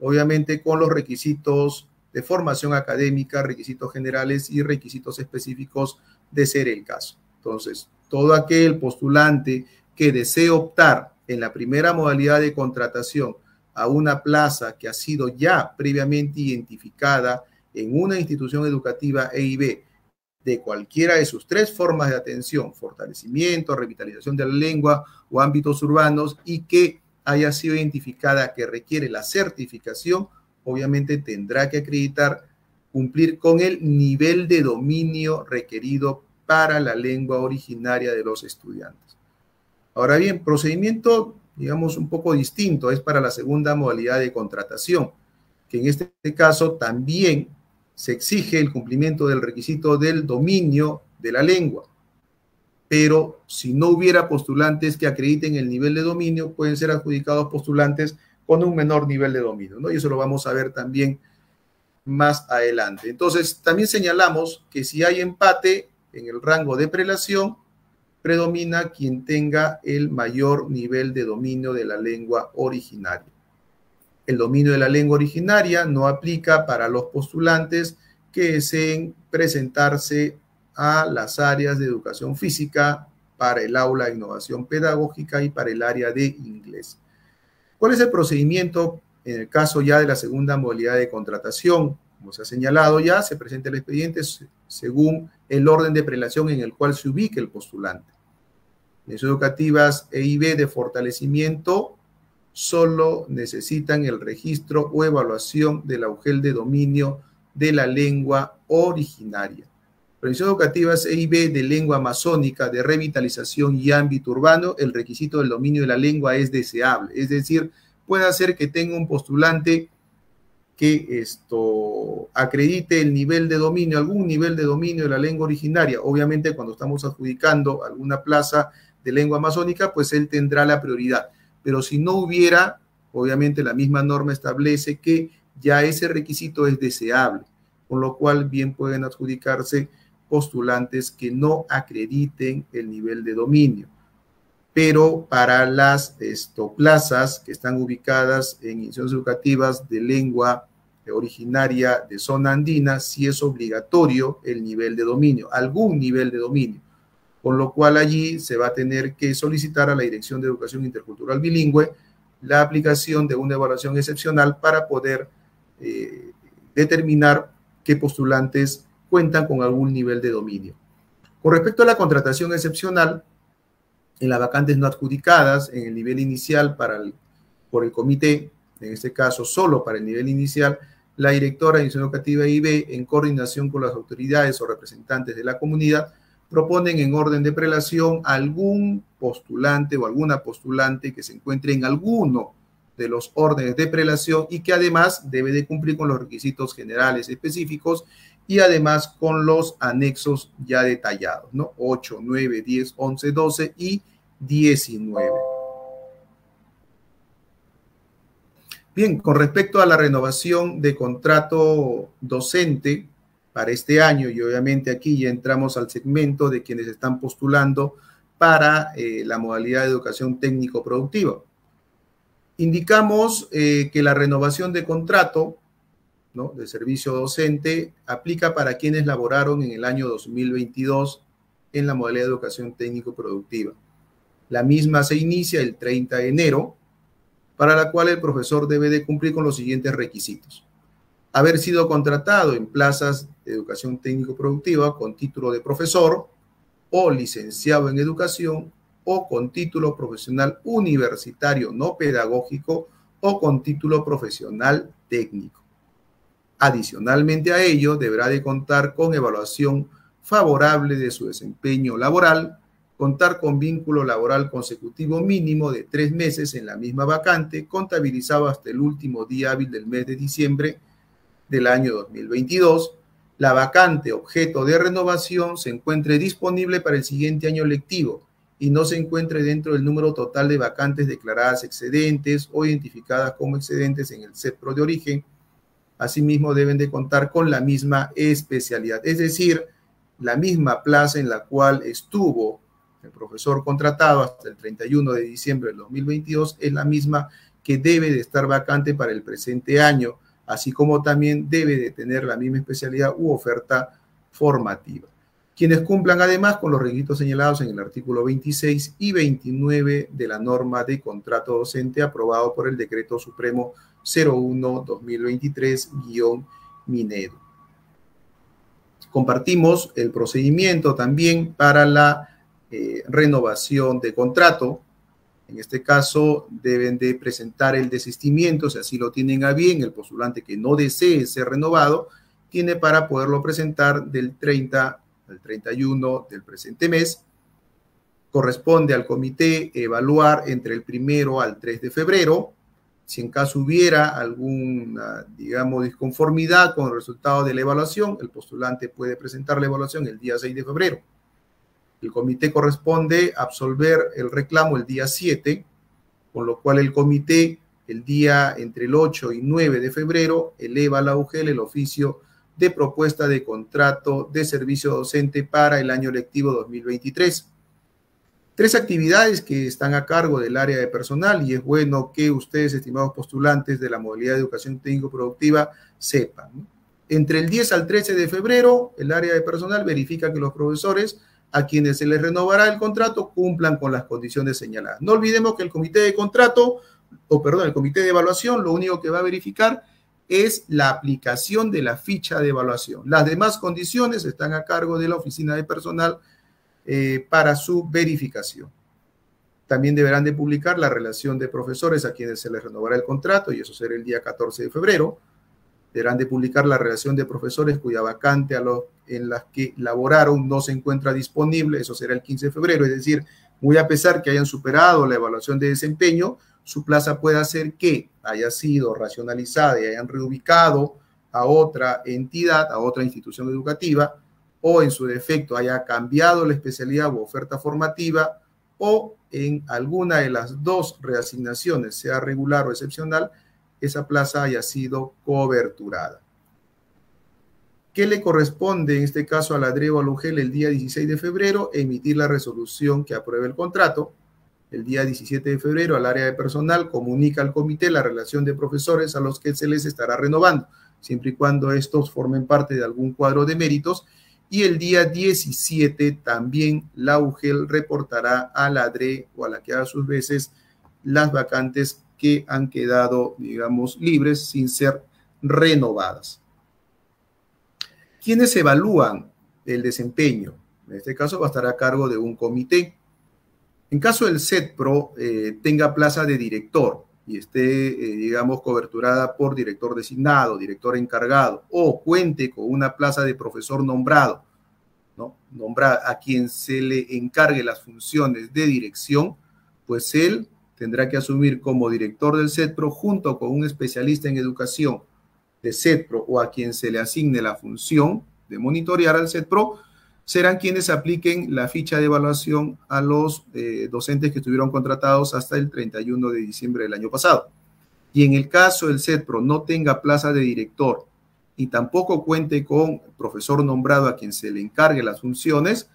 obviamente, con los requisitos de formación académica, requisitos generales y requisitos específicos de ser el caso. Entonces, todo aquel postulante que desee optar en la primera modalidad de contratación a una plaza que ha sido ya previamente identificada en una institución educativa EIB de cualquiera de sus 3 formas de atención, fortalecimiento, revitalización de la lengua o ámbitos urbanos, y que haya sido identificada que requiere la certificación, obviamente tendrá que acreditar, cumplir con el nivel de dominio requerido para la lengua originaria de los estudiantes. Ahora bien, procedimiento, digamos, un poco distinto es para la segunda modalidad de contratación, que en este caso también se exige el cumplimiento del requisito del dominio de la lengua, pero si no hubiera postulantes que acrediten el nivel de dominio, pueden ser adjudicados postulantes con un menor nivel de dominio, ¿no? Y eso lo vamos a ver también más adelante. Entonces, también señalamos que si hay empate en el rango de prelación, predomina quien tenga el mayor nivel de dominio de la lengua originaria. El dominio de la lengua originaria no aplica para los postulantes que deseen presentarse a las áreas de educación física, para el aula de innovación pedagógica y para el área de inglés. ¿Cuál es el procedimiento en el caso ya de la segunda modalidad de contratación? Como se ha señalado ya, se presenta el expediente según el orden de prelación en el cual se ubique el postulante. En las educativas EIB de fortalecimiento solo necesitan el registro o evaluación del AUGEL de dominio de la lengua originaria. Prevención educativas EIB de lengua amazónica, de revitalización y ámbito urbano, el requisito del dominio de la lengua es deseable. Es decir, puede ser que tenga un postulante que acredite el nivel de dominio, algún nivel de dominio de la lengua originaria. Obviamente, cuando estamos adjudicando alguna plaza de lengua amazónica, pues él tendrá la prioridad. Pero si no hubiera, obviamente la misma norma establece que ya ese requisito es deseable, con lo cual bien pueden adjudicarse postulantes que no acrediten el nivel de dominio. Pero para las plazas que están ubicadas en instituciones educativas de lengua originaria de zona andina, sí es obligatorio el nivel de dominio, algún nivel de dominio, con lo cual allí se va a tener que solicitar a la Dirección de Educación Intercultural Bilingüe la aplicación de una evaluación excepcional para poder determinar qué postulantes cuentan con algún nivel de dominio. Con respecto a la contratación excepcional, en las vacantes no adjudicadas, en el nivel inicial por el comité, en este caso solo para el nivel inicial, la directora de Institución Educativa EIB, en coordinación con las autoridades o representantes de la comunidad, proponen en orden de prelación algún postulante o alguna postulante que se encuentre en alguno de los órdenes de prelación y que además debe de cumplir con los requisitos generales específicos y además con los anexos ya detallados, ¿no? 8, 9, 10, 11, 12 y 2019. Bien, con respecto a la renovación de contrato docente para este año, y obviamente aquí ya entramos al segmento de quienes están postulando para la modalidad de educación técnico-productiva. Indicamos que la renovación de contrato, ¿no?, de servicio docente aplica para quienes laboraron en el año 2022 en la modalidad de educación técnico-productiva. La misma se inicia el 30 de enero, para la cual el profesor debe de cumplir con los siguientes requisitos: haber sido contratado en plazas de educación técnico-productiva con título de profesor o licenciado en educación o con título profesional universitario no pedagógico o con título profesional técnico. Adicionalmente a ello, deberá de contar con evaluación favorable de su desempeño laboral, contar con vínculo laboral consecutivo mínimo de 3 meses en la misma vacante, contabilizado hasta el último día hábil del mes de diciembre del año 2022. La vacante objeto de renovación se encuentre disponible para el siguiente año lectivo y no se encuentre dentro del número total de vacantes declaradas excedentes o identificadas como excedentes en el CEPRO de origen. Asimismo, deben de contar con la misma especialidad, es decir, la misma plaza en la cual estuvo el profesor contratado hasta el 31 de diciembre del 2022 es la misma que debe de estar vacante para el presente año, así como también debe de tener la misma especialidad u oferta formativa. Quienes cumplan además con los requisitos señalados en el artículo 26 y 29 de la norma de contrato docente aprobado por el Decreto Supremo 01-2023-Minedu. Compartimos el procedimiento también para la renovación de contrato. En este caso deben de presentar el desistimiento, si así lo tienen a bien. El postulante que no desee ser renovado tiene para poderlo presentar del 30 al 31 del presente mes. Corresponde al comité evaluar entre el 1 al 3 de febrero. Si en caso hubiera alguna, digamos, disconformidad con el resultado de la evaluación, el postulante puede presentar la evaluación el día 6 de febrero. El comité corresponde absolver el reclamo el día 7, con lo cual el comité, el día entre el 8 y 9 de febrero, eleva a la UGEL el oficio de propuesta de contrato de servicio docente para el año lectivo 2023. 3 actividades que están a cargo del área de personal, y es bueno que ustedes, estimados postulantes de la modalidad de educación técnico-productiva, sepan, ¿no? Entre el 10 al 13 de febrero, el área de personal verifica que los profesores a quienes se les renovará el contrato cumplan con las condiciones señaladas. No olvidemos que el comité de contrato, el comité de evaluación, lo único que va a verificar es la aplicación de la ficha de evaluación. Las demás condiciones están a cargo de la oficina de personal para su verificación. También deberán de publicar la relación de profesores a quienes se les renovará el contrato, y eso será el día 14 de febrero. Deberán de publicar la relación de profesores cuya vacante en las que laboraron no se encuentra disponible, eso será el 15 de febrero, es decir, muy a pesar que hayan superado la evaluación de desempeño, su plaza puede hacer que haya sido racionalizada y hayan reubicado a otra entidad, a otra institución educativa, o en su defecto haya cambiado la especialidad u oferta formativa, o en alguna de las 2 reasignaciones, sea regular o excepcional, esa plaza haya sido coberturada. ¿Qué le corresponde en este caso a la DRE o al UGEL el día 16 de febrero? Emitir la resolución que apruebe el contrato. El día 17 de febrero, al área de personal comunica al comité la relación de profesores a los que se les estará renovando, siempre y cuando estos formen parte de algún cuadro de méritos. Y el día 17 también la UGEL reportará a la DRE o a la que a sus veces las vacantes que han quedado, digamos, libres sin ser renovadas. ¿Quiénes evalúan el desempeño? En este caso va a estar a cargo de un comité. En caso del CETPRO tenga plaza de director y esté, digamos, coberturada por director designado, director encargado, o cuente con una plaza de profesor nombrado, ¿no? Nombra a quien se le encargue las funciones de dirección, pues él tendrá que asumir como director del CETPRO junto con un especialista en educación de CETPRO o a quien se le asigne la función de monitorear al CETPRO, serán quienes apliquen la ficha de evaluación a los docentes que estuvieron contratados hasta el 31 de diciembre del año pasado. Y en el caso del CEDPRO no tenga plaza de director y tampoco cuente con profesor nombrado a quien se le encargue las funciones,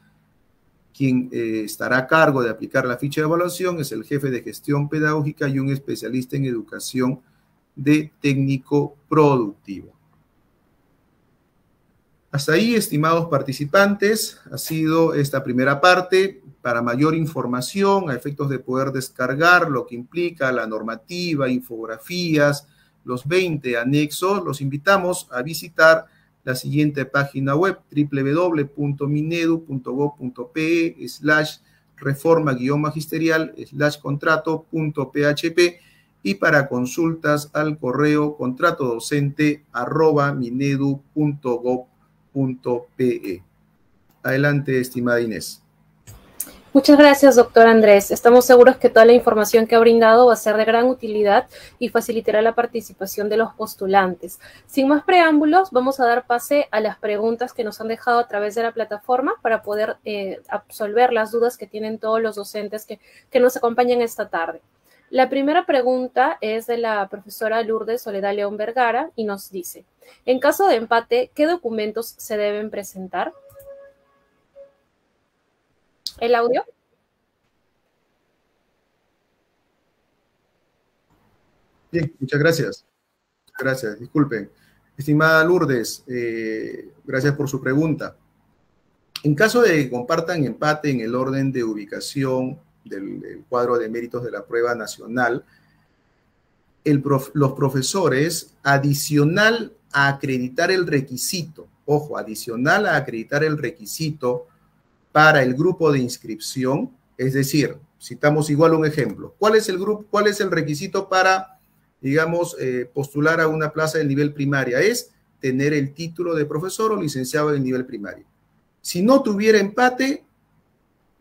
quien estará a cargo de aplicar la ficha de evaluación es el jefe de gestión pedagógica y un especialista en educación de técnico productivo. Hasta ahí, estimados participantes, ha sido esta primera parte. Para mayor información, a efectos de poder descargar lo que implica la normativa, infografías, los 20 anexos, los invitamos a visitar la siguiente página web, www.minedu.gov.pe/reforma-magisterial/contrato.php, y para consultas al correo contratodocente@minedu.gov.pe. Adelante, estimada Inés. Muchas gracias, doctor Andrés. Estamos seguros que toda la información que ha brindado va a ser de gran utilidad y facilitará la participación de los postulantes. Sin más preámbulos, vamos a dar pase a las preguntas que nos han dejado a través de la plataforma para poder absolver las dudas que tienen todos los docentes que nos acompañan esta tarde. La primera pregunta es de la profesora Lourdes Soledad León Vergara y nos dice: en caso de empate, ¿qué documentos se deben presentar? ¿El audio? Bien, muchas gracias. Gracias, disculpen. Estimada Lourdes, gracias por su pregunta. En caso de que compartan empate en el orden de ubicación del cuadro de méritos de la prueba nacional, los profesores, adicional a acreditar el requisito, ojo, adicional a acreditar el requisito para el grupo de inscripción, es decir, citamos igual un ejemplo. ¿Cuál es el requisito para, digamos, postular a una plaza del nivel primaria? Es tener el título de profesor o licenciado del nivel primario. Si no tuviera empate,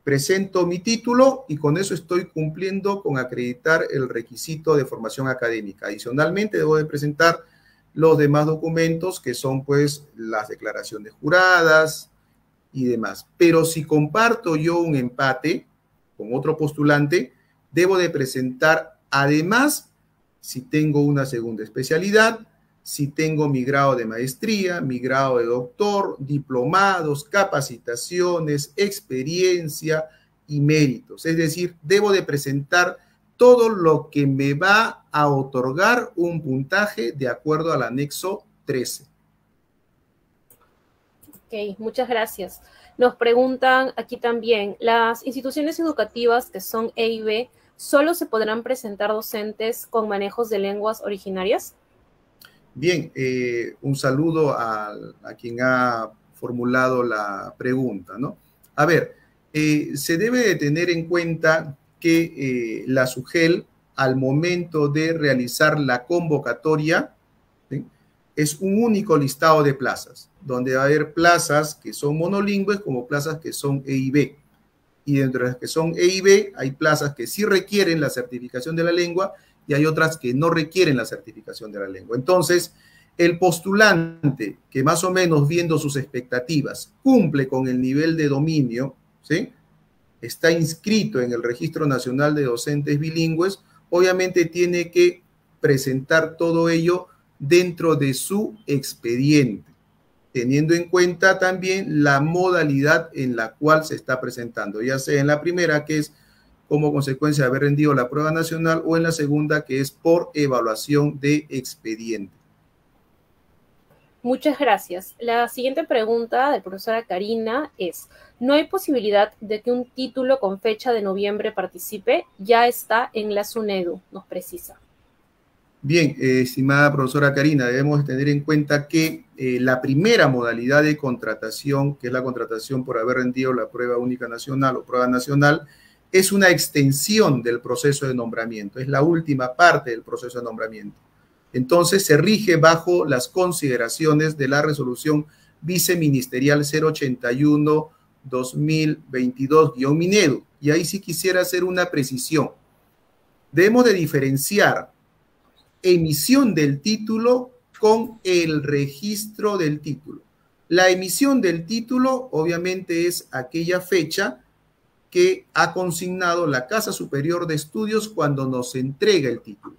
presento mi título y con eso estoy cumpliendo con acreditar el requisito de formación académica. Adicionalmente, debo de presentar los demás documentos, que son, pues, las declaraciones juradas y demás. Pero si comparto yo un empate con otro postulante, debo de presentar, además, si tengo una segunda especialidad, si tengo mi grado de maestría, mi grado de doctor, diplomados, capacitaciones, experiencia y méritos. Es decir, debo de presentar todo lo que me va a otorgar un puntaje de acuerdo al anexo 13. Ok, muchas gracias. Nos preguntan aquí también, ¿las instituciones educativas que son E y B solo se podrán presentar docentes con manejos de lenguas originarias? Bien, un saludo a quien ha formulado la pregunta, ¿no? A ver, se debe de tener en cuenta que la SUGEL, al momento de realizar la convocatoria, ¿sí?, es un único listado de plazas, donde va a haber plazas que son monolingües como plazas que son E y B. Y dentro de las que son E y B, hay plazas que sí requieren la certificación de la lengua y hay otras que no requieren la certificación de la lengua. Entonces, el postulante que más o menos, viendo sus expectativas, cumple con el nivel de dominio, ¿sí?, está inscrito en el Registro Nacional de Docentes Bilingües, obviamente tiene que presentar todo ello dentro de su expediente, teniendo en cuenta también la modalidad en la cual se está presentando, ya sea en la primera, que es como consecuencia de haber rendido la prueba nacional, o en la segunda, que es por evaluación de expediente. Muchas gracias. La siguiente pregunta de la profesora Karina es: ¿no hay posibilidad de que un título con fecha de noviembre participe? Ya está en la SUNEDU, nos precisa. Bien, estimada profesora Karina, debemos tener en cuenta que la primera modalidad de contratación, que es la contratación por haber rendido la prueba única nacional o prueba nacional, es una extensión del proceso de nombramiento, es la última parte del proceso de nombramiento. Entonces, se rige bajo las consideraciones de la resolución viceministerial 081-2022-MINEDU. Y ahí sí quisiera hacer una precisión. Debemos de diferenciar emisión del título con el registro del título. La emisión del título obviamente es aquella fecha que ha consignado la Casa Superior de Estudios cuando nos entrega el título.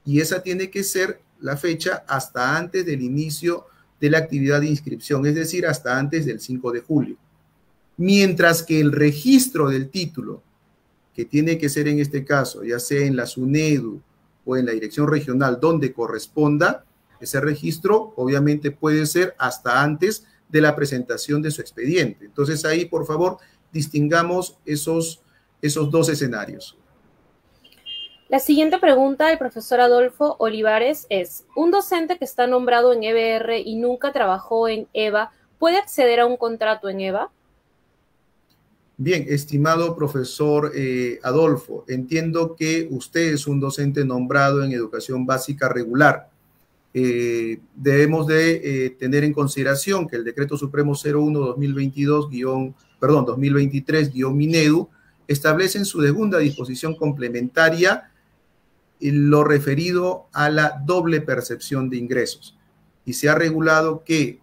Y esa tiene que ser la fecha hasta antes del inicio de la actividad de inscripción, es decir, hasta antes del 5 de julio. Mientras que el registro del título, que tiene que ser en este caso, ya sea en la SUNEDU o en la dirección regional donde corresponda, ese registro obviamente puede ser hasta antes de la presentación de su expediente. Entonces ahí, por favor, distingamos esos dos escenarios. La siguiente pregunta del profesor Adolfo Olivares es: ¿un docente que está nombrado en EBR y nunca trabajó en EVA puede acceder a un contrato en EVA? Bien, estimado profesor Adolfo, entiendo que usted es un docente nombrado en educación básica regular. Debemos de tener en consideración que el Decreto Supremo 2023-MINEDU establece en su segunda disposición complementaria lo referido a la doble percepción de ingresos. Y se ha regulado que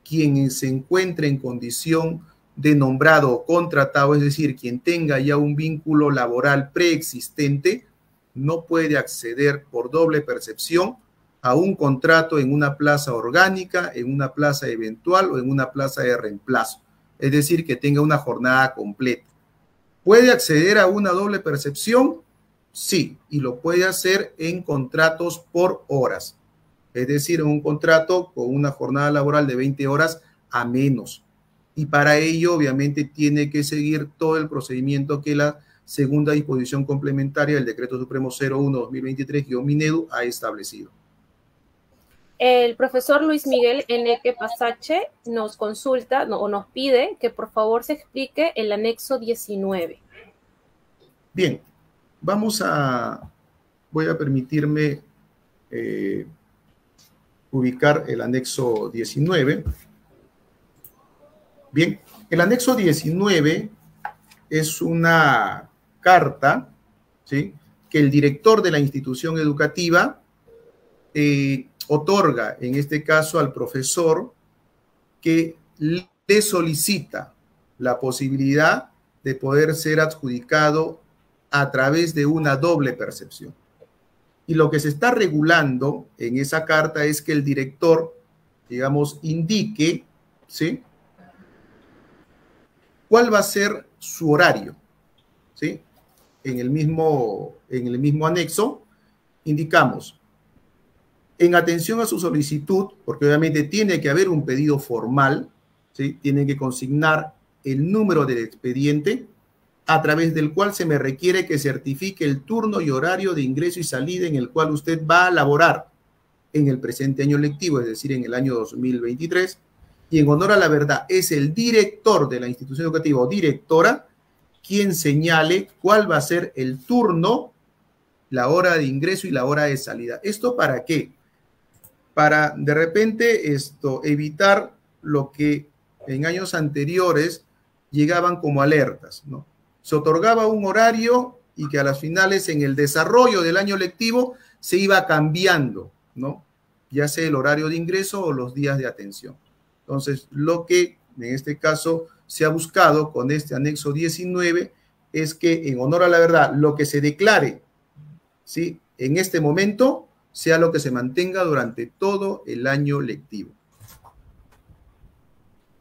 quien se encuentre en condición de nombrado o contratado, es decir, quien tenga ya un vínculo laboral preexistente, no puede acceder por doble percepción a un contrato en una plaza orgánica, en una plaza eventual o en una plaza de reemplazo, es decir, que tenga una jornada completa. ¿Puede acceder a una doble percepción? Sí, y lo puede hacer en contratos por horas, es decir, en un contrato con una jornada laboral de 20 horas a menos. Y para ello, obviamente, tiene que seguir todo el procedimiento que la segunda disposición complementaria del Decreto Supremo 01-2023-MINEDU ha establecido. El profesor Luis Miguel Eneque Pasache nos consulta o nos pide que por favor se explique el anexo 19. Bien, voy a permitirme ubicar el anexo 19. Bien, el anexo 19 es una carta, ¿sí?, que el director de la institución educativa otorga, en este caso al profesor, que le solicita la posibilidad de poder ser adjudicado a través de una doble percepción. Y lo que se está regulando en esa carta es que el director, digamos, indique, ¿sí?, cuál va a ser su horario, ¿sí? En el mismo anexo indicamos, en atención a su solicitud, porque obviamente tiene que haber un pedido formal, ¿sí?, tiene que consignar el número del expediente a través del cual se me requiere que certifique el turno y horario de ingreso y salida en el cual usted va a laborar en el presente año lectivo, es decir, en el año 2023, y en honor a la verdad, es el director de la institución educativa o directora quien señale cuál va a ser el turno, la hora de ingreso y la hora de salida. ¿Esto para qué? Para de repente evitar lo que en años anteriores llegaban como alertas, ¿no? Se otorgaba un horario y que a las finales en el desarrollo del año lectivo se iba cambiando, ¿no?, ya sea el horario de ingreso o los días de atención. Entonces, lo que en este caso se ha buscado con este anexo 19 es que, en honor a la verdad, lo que se declare, ¿sí?, en este momento sea lo que se mantenga durante todo el año lectivo.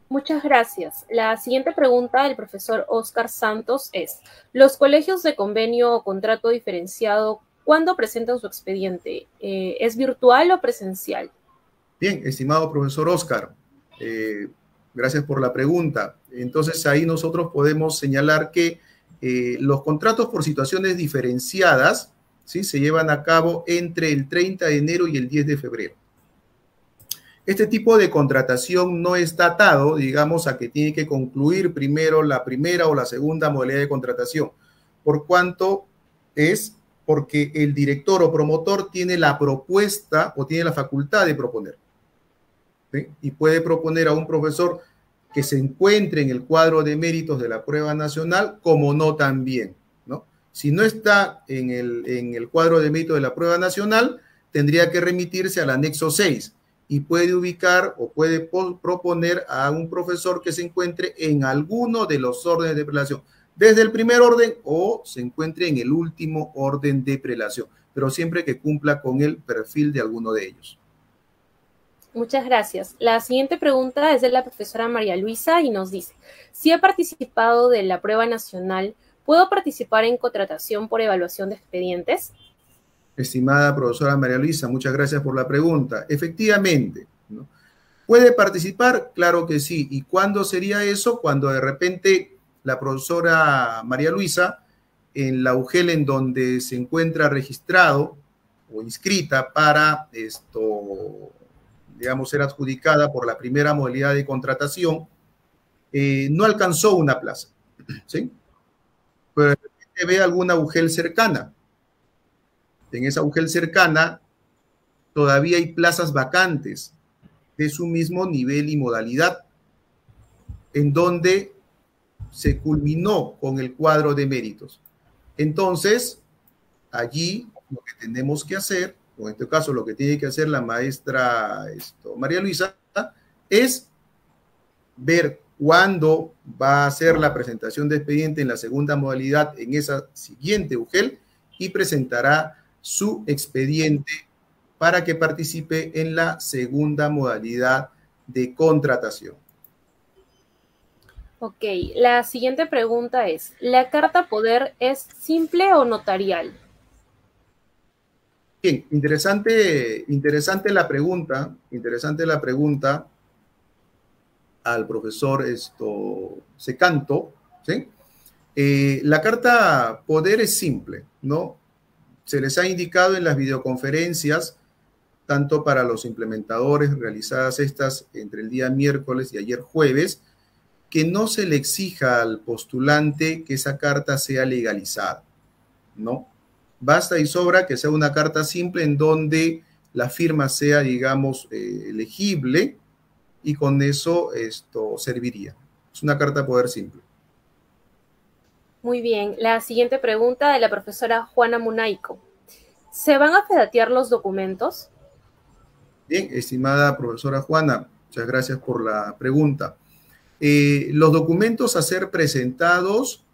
Muchas gracias. La siguiente pregunta del profesor Oscar Santos es: ¿los colegios de convenio o contrato diferenciado, cuándo presentan su expediente? ¿Es virtual o presencial? Bien, estimado profesor Oscar, gracias por la pregunta. Entonces, ahí nosotros podemos señalar que los contratos por situaciones diferenciadas, ¿sí?, se llevan a cabo entre el 30 de enero y el 10 de febrero. Este tipo de contratación no está atado, digamos, a que tiene que concluir primero la primera o la segunda modalidad de contratación, por cuanto es porque el director o promotor tiene la propuesta o tiene la facultad de proponer, ¿sí?, y puede proponer a un profesor que se encuentre en el cuadro de méritos de la prueba nacional, como no también, ¿no? Si no está en el cuadro de méritos de la prueba nacional, tendría que remitirse al anexo 6, y puede ubicar o puede proponer a un profesor que se encuentre en alguno de los órdenes de prelación, desde el primer orden o se encuentre en el último orden de prelación, pero siempre que cumpla con el perfil de alguno de ellos. Muchas gracias. La siguiente pregunta es de la profesora María Luisa y nos dice, si he participado de la prueba nacional, ¿puedo participar en contratación por evaluación de expedientes? Estimada profesora María Luisa, muchas gracias por la pregunta. Efectivamente, ¿no? ¿Puede participar? Claro que sí. ¿Y cuándo sería eso? Cuando de repente la profesora María Luisa, en la UGEL en donde se encuentra registrado o inscrita para digamos, ser adjudicada por la primera modalidad de contratación, no alcanzó una plaza, ¿sí? Pero de repente ve alguna UGEL cercana. En esa UGEL cercana todavía hay plazas vacantes de su mismo nivel y modalidad, en donde se culminó con el cuadro de méritos. Entonces, allí lo que tenemos que hacer, o en este caso lo que tiene que hacer la maestra María Luisa, es ver cuándo va a hacer la presentación de expediente en la segunda modalidad en esa siguiente UGEL y presentará su expediente para que participe en la segunda modalidad de contratación. Ok, la siguiente pregunta es, ¿la carta poder es simple o notarial? Bien, interesante la pregunta al profesor Secanto, ¿sí? La carta poder es simple, ¿no? Se les ha indicado en las videoconferencias, tanto para los implementadores realizadas estas entre el día miércoles y ayer jueves, que no se le exija al postulante que esa carta sea legalizada, ¿no? Basta y sobra que sea una carta simple en donde la firma sea, digamos, legible, y con eso serviría. Es una carta poder simple. Muy bien. La siguiente pregunta de la profesora Juana Munaico. ¿Se van a fedatear los documentos? Bien, estimada profesora Juana, muchas gracias por la pregunta. Los documentos a ser presentados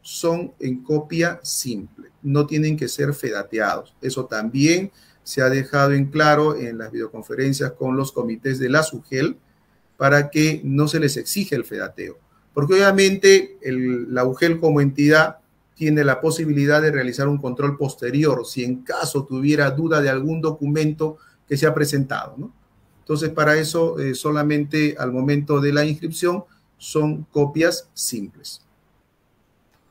son en copia simple, no tienen que ser fedateados. Eso también se ha dejado en claro en las videoconferencias con los comités de la SUGEL para que no se les exige el fedateo, porque obviamente la UGEL como entidad tiene la posibilidad de realizar un control posterior si en caso tuviera duda de algún documento que se ha presentado, ¿no? Entonces, para eso solamente al momento de la inscripción son copias simples.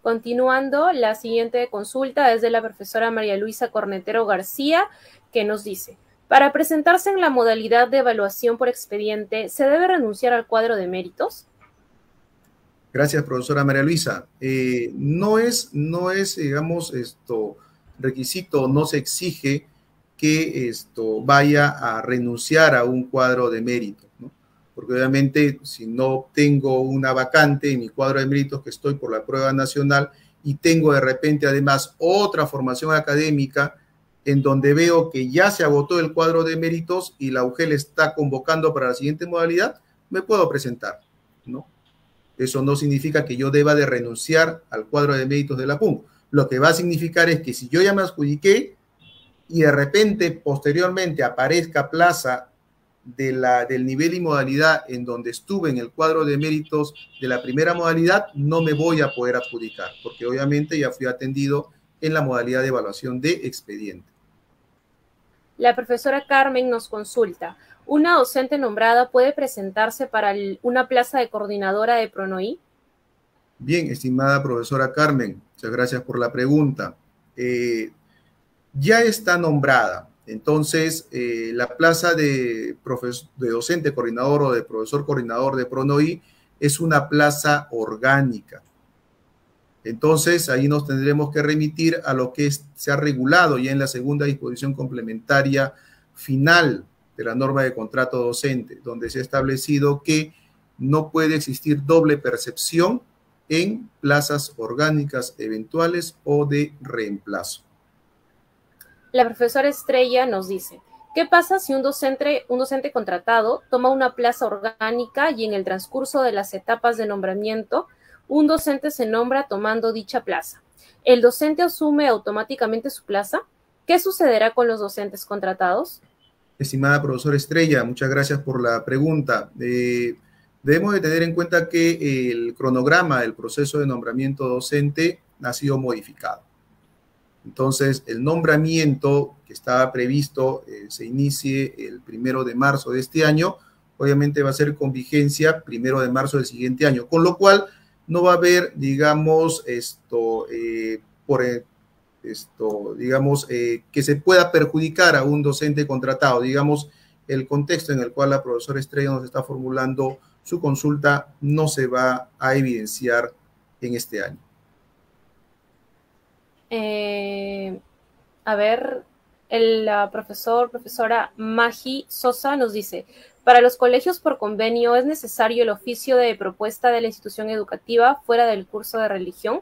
Continuando, la siguiente consulta es de la profesora María Luisa Cornetero García, que nos dice, para presentarse en la modalidad de evaluación por expediente, ¿se debe renunciar al cuadro de méritos? Gracias, profesora María Luisa. No es, digamos, requisito, no se exige que vaya a renunciar a un cuadro de méritos, ¿no? Porque obviamente si no tengo una vacante en mi cuadro de méritos que estoy por la prueba nacional y tengo de repente además otra formación académica en donde veo que ya se agotó el cuadro de méritos y la UGEL está convocando para la siguiente modalidad, me puedo presentar, ¿no? Eso no significa que yo deba de renunciar al cuadro de méritos de la PUN. Lo que va a significar es que si yo ya me adjudiqué y de repente posteriormente aparezca plaza del nivel y modalidad en donde estuve en el cuadro de méritos de la primera modalidad, no me voy a poder adjudicar, porque obviamente ya fui atendido en la modalidad de evaluación de expediente. La profesora Carmen nos consulta, ¿una docente nombrada puede presentarse para una plaza de coordinadora de PRONOI? Bien, estimada profesora Carmen, muchas gracias por la pregunta. Ya está nombrada. Entonces, la plaza de docente coordinador o de profesor coordinador de PRONOI es una plaza orgánica. Entonces, ahí nos tendremos que remitir a lo que se ha regulado ya en la segunda disposición complementaria final de la norma de contrato docente, donde se ha establecido que no puede existir doble percepción en plazas orgánicas eventuales o de reemplazo. La profesora Estrella nos dice, ¿Qué pasa si un docente contratado toma una plaza orgánica y en el transcurso de las etapas de nombramiento, un docente se nombra tomando dicha plaza? ¿El docente asume automáticamente su plaza? ¿Qué sucederá con los docentes contratados? Estimada profesora Estrella, muchas gracias por la pregunta. Debemos de tener en cuenta que el cronograma del proceso de nombramiento docente ha sido modificado. Entonces, el nombramiento que estaba previsto se inicie el 1 de marzo de este año, obviamente va a ser con vigencia 1 de marzo del siguiente año, con lo cual no va a haber, digamos, que se pueda perjudicar a un docente contratado. Digamos, el contexto en el cual la profesora Estrella nos está formulando su consulta no se va a evidenciar en este año. La profesora Magi Sosa nos dice, para los colegios por convenio, ¿es necesario el oficio de propuesta de la institución educativa fuera del curso de religión?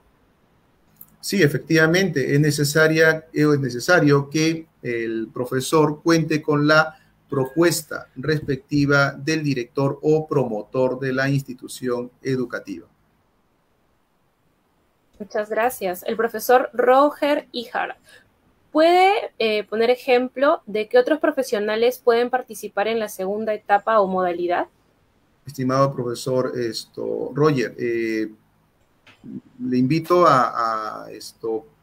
Sí, efectivamente, es necesario que el profesor cuente con la propuesta respectiva del director o promotor de la institución educativa. Muchas gracias. El profesor Roger Ijar, ¿puede poner ejemplo de qué otros profesionales pueden participar en la segunda etapa o modalidad? Estimado profesor Roger, le invito a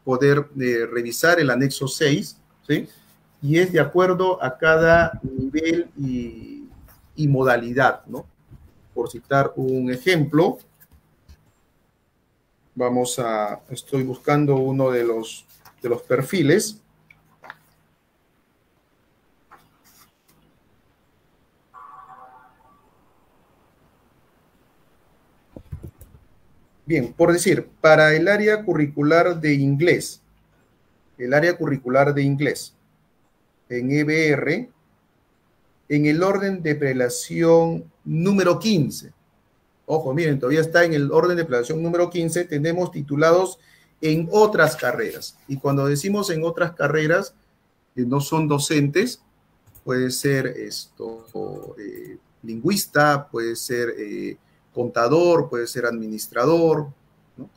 poder revisar el anexo 6, ¿sí? Y es de acuerdo a cada nivel y modalidad, ¿no? Por citar un ejemplo, estoy buscando uno de los perfiles. Bien, por decir, para el área curricular de inglés, en EBR, en el orden de prelación número 15. Ojo, miren, todavía está en el orden de prelación número 15, tenemos titulados en otras carreras. Y cuando decimos en otras carreras, no son docentes, puede ser lingüista, puede ser contador, puede ser administrador, ¿no?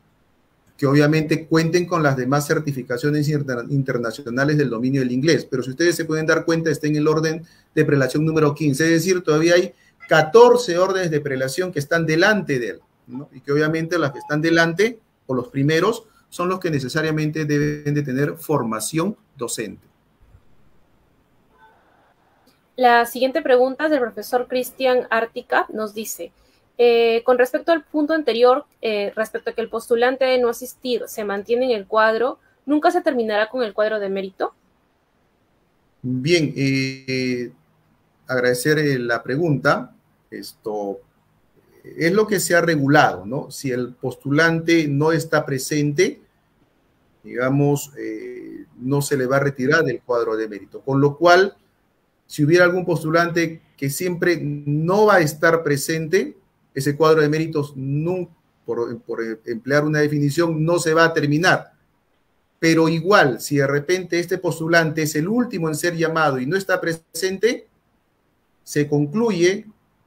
Que obviamente cuenten con las demás certificaciones internacionales del dominio del inglés. Pero si ustedes se pueden dar cuenta, está en el orden de prelación número 15, es decir, todavía hay 14 órdenes de prelación que están delante de él, ¿no? Y que obviamente las que están delante, o los primeros, son los que necesariamente deben de tener formación docente. La siguiente pregunta es del profesor Cristian Ártica, nos dice, con respecto al punto anterior, respecto a que el postulante de no asistir se mantiene en el cuadro, ¿nunca se terminará con el cuadro de mérito? Bien, agradecer la pregunta. Esto es lo que se ha regulado, ¿no? Si el postulante no está presente, digamos, no se le va a retirar del cuadro de mérito. Con lo cual, si hubiera algún postulante que siempre no va a estar presente, ese cuadro de méritos, por emplear una definición, no se va a terminar. Pero igual, si de repente este postulante es el último en ser llamado y no está presente, se concluye,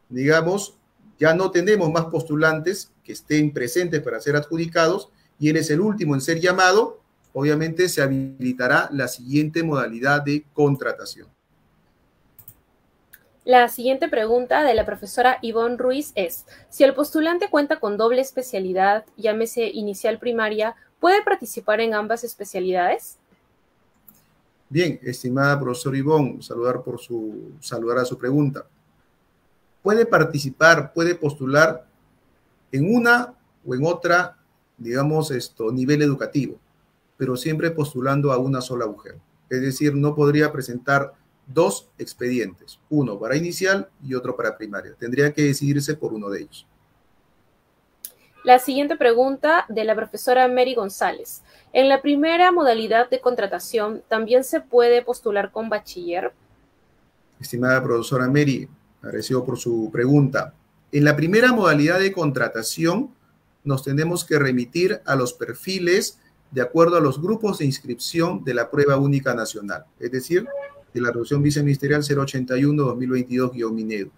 digamos, ya no tenemos más postulantes que estén presentes para ser adjudicados y él es el último en ser llamado, obviamente se habilitará la siguiente modalidad de contratación. La siguiente pregunta de la profesora Ivonne Ruiz es, si el postulante cuenta con doble especialidad, llámese inicial primaria, ¿puede participar en ambas especialidades? Bien, estimada profesora Ivonne, saludar a su pregunta. Puede participar, puede postular en una o en otra, digamos, nivel educativo, pero siempre postulando a una sola mujer. Es decir, no podría presentar dos expedientes, uno para inicial y otro para primaria. Tendría que decidirse por uno de ellos. La siguiente pregunta de la profesora Mary González. En la primera modalidad de contratación, ¿también se puede postular con bachiller? Estimada profesora Mary, agradecido por su pregunta. En la primera modalidad de contratación, nos tenemos que remitir a los perfiles de acuerdo a los grupos de inscripción de la Prueba Única Nacional. Es decir, de la resolución viceministerial 081-2022-MINEDU.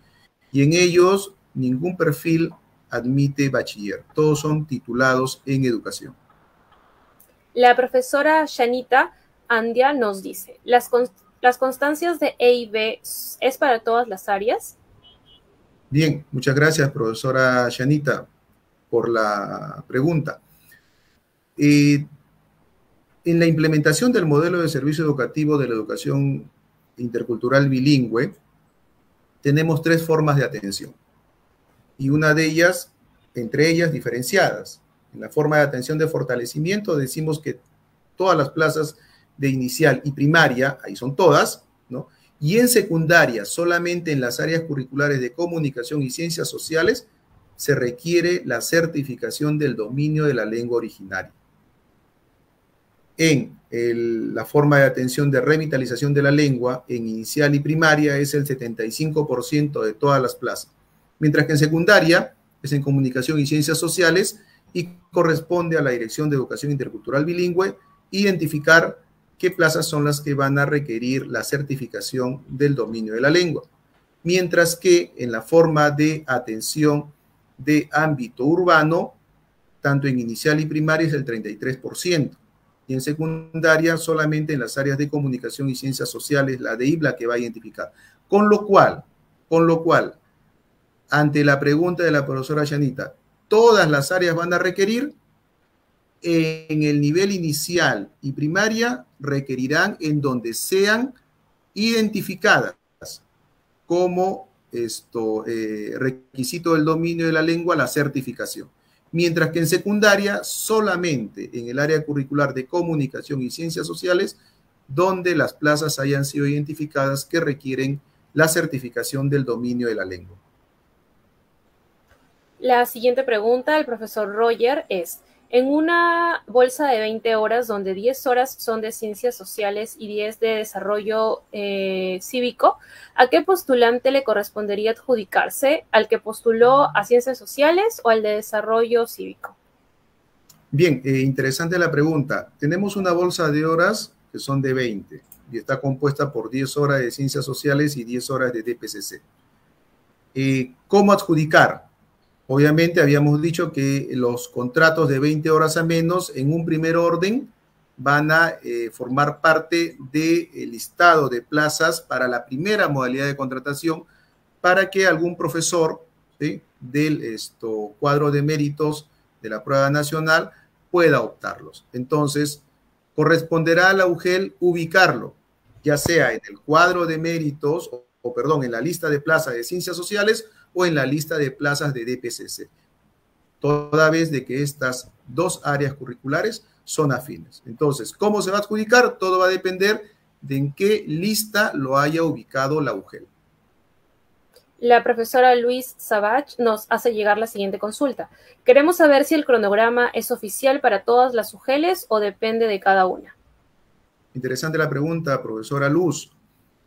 Y en ellos ningún perfil admite bachiller, todos son titulados en educación. La profesora Shanita Andia nos dice, ¿las constancias de E y B es para todas las áreas? Bien, muchas gracias, profesora Shanita, por la pregunta. En la implementación del modelo de servicio educativo de la educación intercultural bilingüe, tenemos tres formas de atención. Y una de ellas, entre ellas, diferenciadas. En la forma de atención de fortalecimiento decimos que todas las plazas de inicial y primaria, ahí son todas, ¿no? Y en secundaria, solamente en las áreas curriculares de comunicación y ciencias sociales, se requiere la certificación del dominio de la lengua originaria. En la forma de atención de revitalización de la lengua, en inicial y primaria, es el 75% de todas las plazas. Mientras que en secundaria es en comunicación y ciencias sociales y corresponde a la Dirección de Educación Intercultural Bilingüe identificar qué plazas son las que van a requerir la certificación del dominio de la lengua. Mientras que en la forma de atención de ámbito urbano, tanto en inicial y primaria es el 33%, y en secundaria solamente en las áreas de comunicación y ciencias sociales, la de IBLA que va a identificar. Con lo cual, ante la pregunta de la profesora Shanita, todas las áreas van a requerir, en el nivel inicial y primaria requerirán en donde sean identificadas como requisito del dominio de la lengua la certificación. Mientras que en secundaria solamente en el área curricular de comunicación y ciencias sociales donde las plazas hayan sido identificadas que requieren la certificación del dominio de la lengua. La siguiente pregunta del profesor Roger es, en una bolsa de 20 horas donde 10 horas son de ciencias sociales y 10 de desarrollo cívico, ¿a qué postulante le correspondería adjudicarse? ¿Al que postuló a ciencias sociales o al de desarrollo cívico? Bien, interesante la pregunta. Tenemos una bolsa de horas que son de 20 y está compuesta por 10 horas de ciencias sociales y 10 horas de DPCC. ¿Cómo adjudicar? Obviamente habíamos dicho que los contratos de 20 horas a menos en un primer orden van a formar parte del listado de plazas para la primera modalidad de contratación para que algún profesor, ¿sí?, del cuadro de méritos de la prueba nacional pueda optarlos. Entonces, corresponderá a la UGEL ubicarlo, ya sea en el cuadro de méritos en la lista de plazas de ciencias sociales o en la lista de plazas de DPCC, toda vez de que estas dos áreas curriculares son afines. Entonces, ¿cómo se va a adjudicar? Todo va a depender de en qué lista lo haya ubicado la UGEL. La profesora Luis Savage nos hace llegar la siguiente consulta. Queremos saber si el cronograma es oficial para todas las UGELes o depende de cada una. Interesante la pregunta, profesora Luz.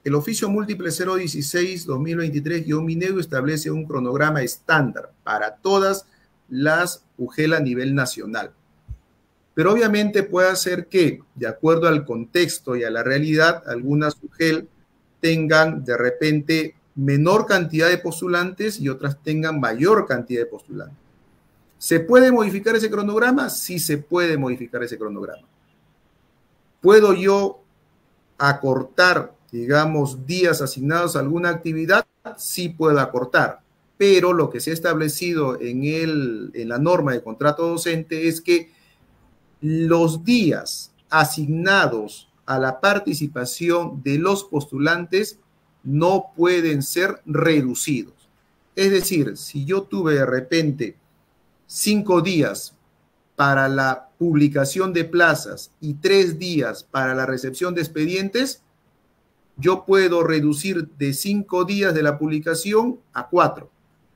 El oficio múltiple 016-2023-MINEDU establece un cronograma estándar para todas las UGEL a nivel nacional. Pero obviamente puede ser que, de acuerdo al contexto y a la realidad, algunas UGEL tengan de repente menor cantidad de postulantes y otras tengan mayor cantidad de postulantes. ¿Se puede modificar ese cronograma? Sí se puede modificar ese cronograma. ¿Puedo yo acortar, digamos, días asignados a alguna actividad? Sí puedo acortar, pero lo que se ha establecido en la norma de contrato docente es que los días asignados a la participación de los postulantes no pueden ser reducidos. Es decir, si yo tuve de repente 5 días para la publicación de plazas y 3 días para la recepción de expedientes, yo puedo reducir de 5 días de la publicación a 4,